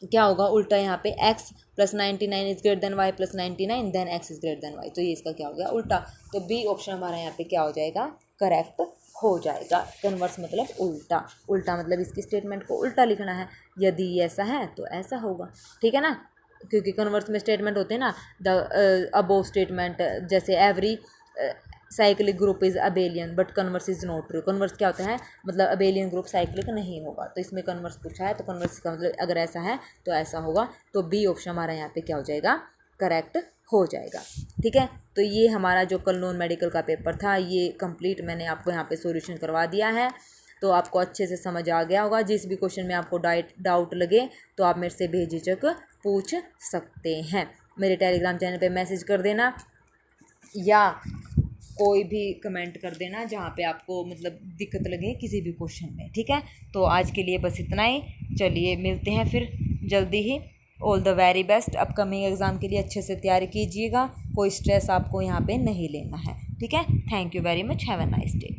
क्या होगा, उल्टा यहाँ पे x + 99 is greater than y + 99 then x is greater than y, तो ये इसका क्या हो गया, उल्टा। तो बी ऑप्शन हमारा यहाँ पे क्या हो जाएगा, करेक्ट हो जाएगा। कन्वर्स मतलब उल्टा, उल्टा मतलब इसकी स्टेटमेंट को उल्टा लिखना है, यदि ऐसा है तो ऐसा होगा। ठीक है ना, क्योंकि कन्वर्स में स्टेटमेंट होते हैं ना, द अबोव स्टेटमेंट, जैसे every cyclic group is abelian but converse is not true. Converse क्या होता है, मतलब अबेलियन ग्रुप साइक्लिक नहीं होगा, तो इसमें कन्वर्स पूछा है, तो कन्वर्स का मतलब अगर ऐसा है तो ऐसा होगा, तो बी ऑप्शन हमारा यहाँ पे क्या हो जाएगा, करेक्ट हो जाएगा। ठीक है, तो ये हमारा जो कल नॉन मेडिकल का पेपर था ये कंप्लीट मैंने आपको यहाँ पे सॉल्यूशन करवा दिया है, तो आपको अच्छे से समझ आ गया होगा। जिस भी क्वेश्चन में आपको डाउट लगे तो आप मेरे से बेझिझक पूछ सकते हैं, मेरे टेलीग्राम चैनल पे मैसेज कर देना या कोई भी कमेंट कर देना जहाँ पे आपको मतलब दिक्कत लगे किसी भी क्वेश्चन में। ठीक है, तो आज के लिए बस इतना ही, चलिए मिलते हैं फिर जल्दी ही। All the very best, upcoming exam के लिए अच्छे से तैयारी कीजिएगा, कोई स्ट्रेस आपको यहाँ पे नहीं लेना है। ठीक है, thank you very much, have a nice day.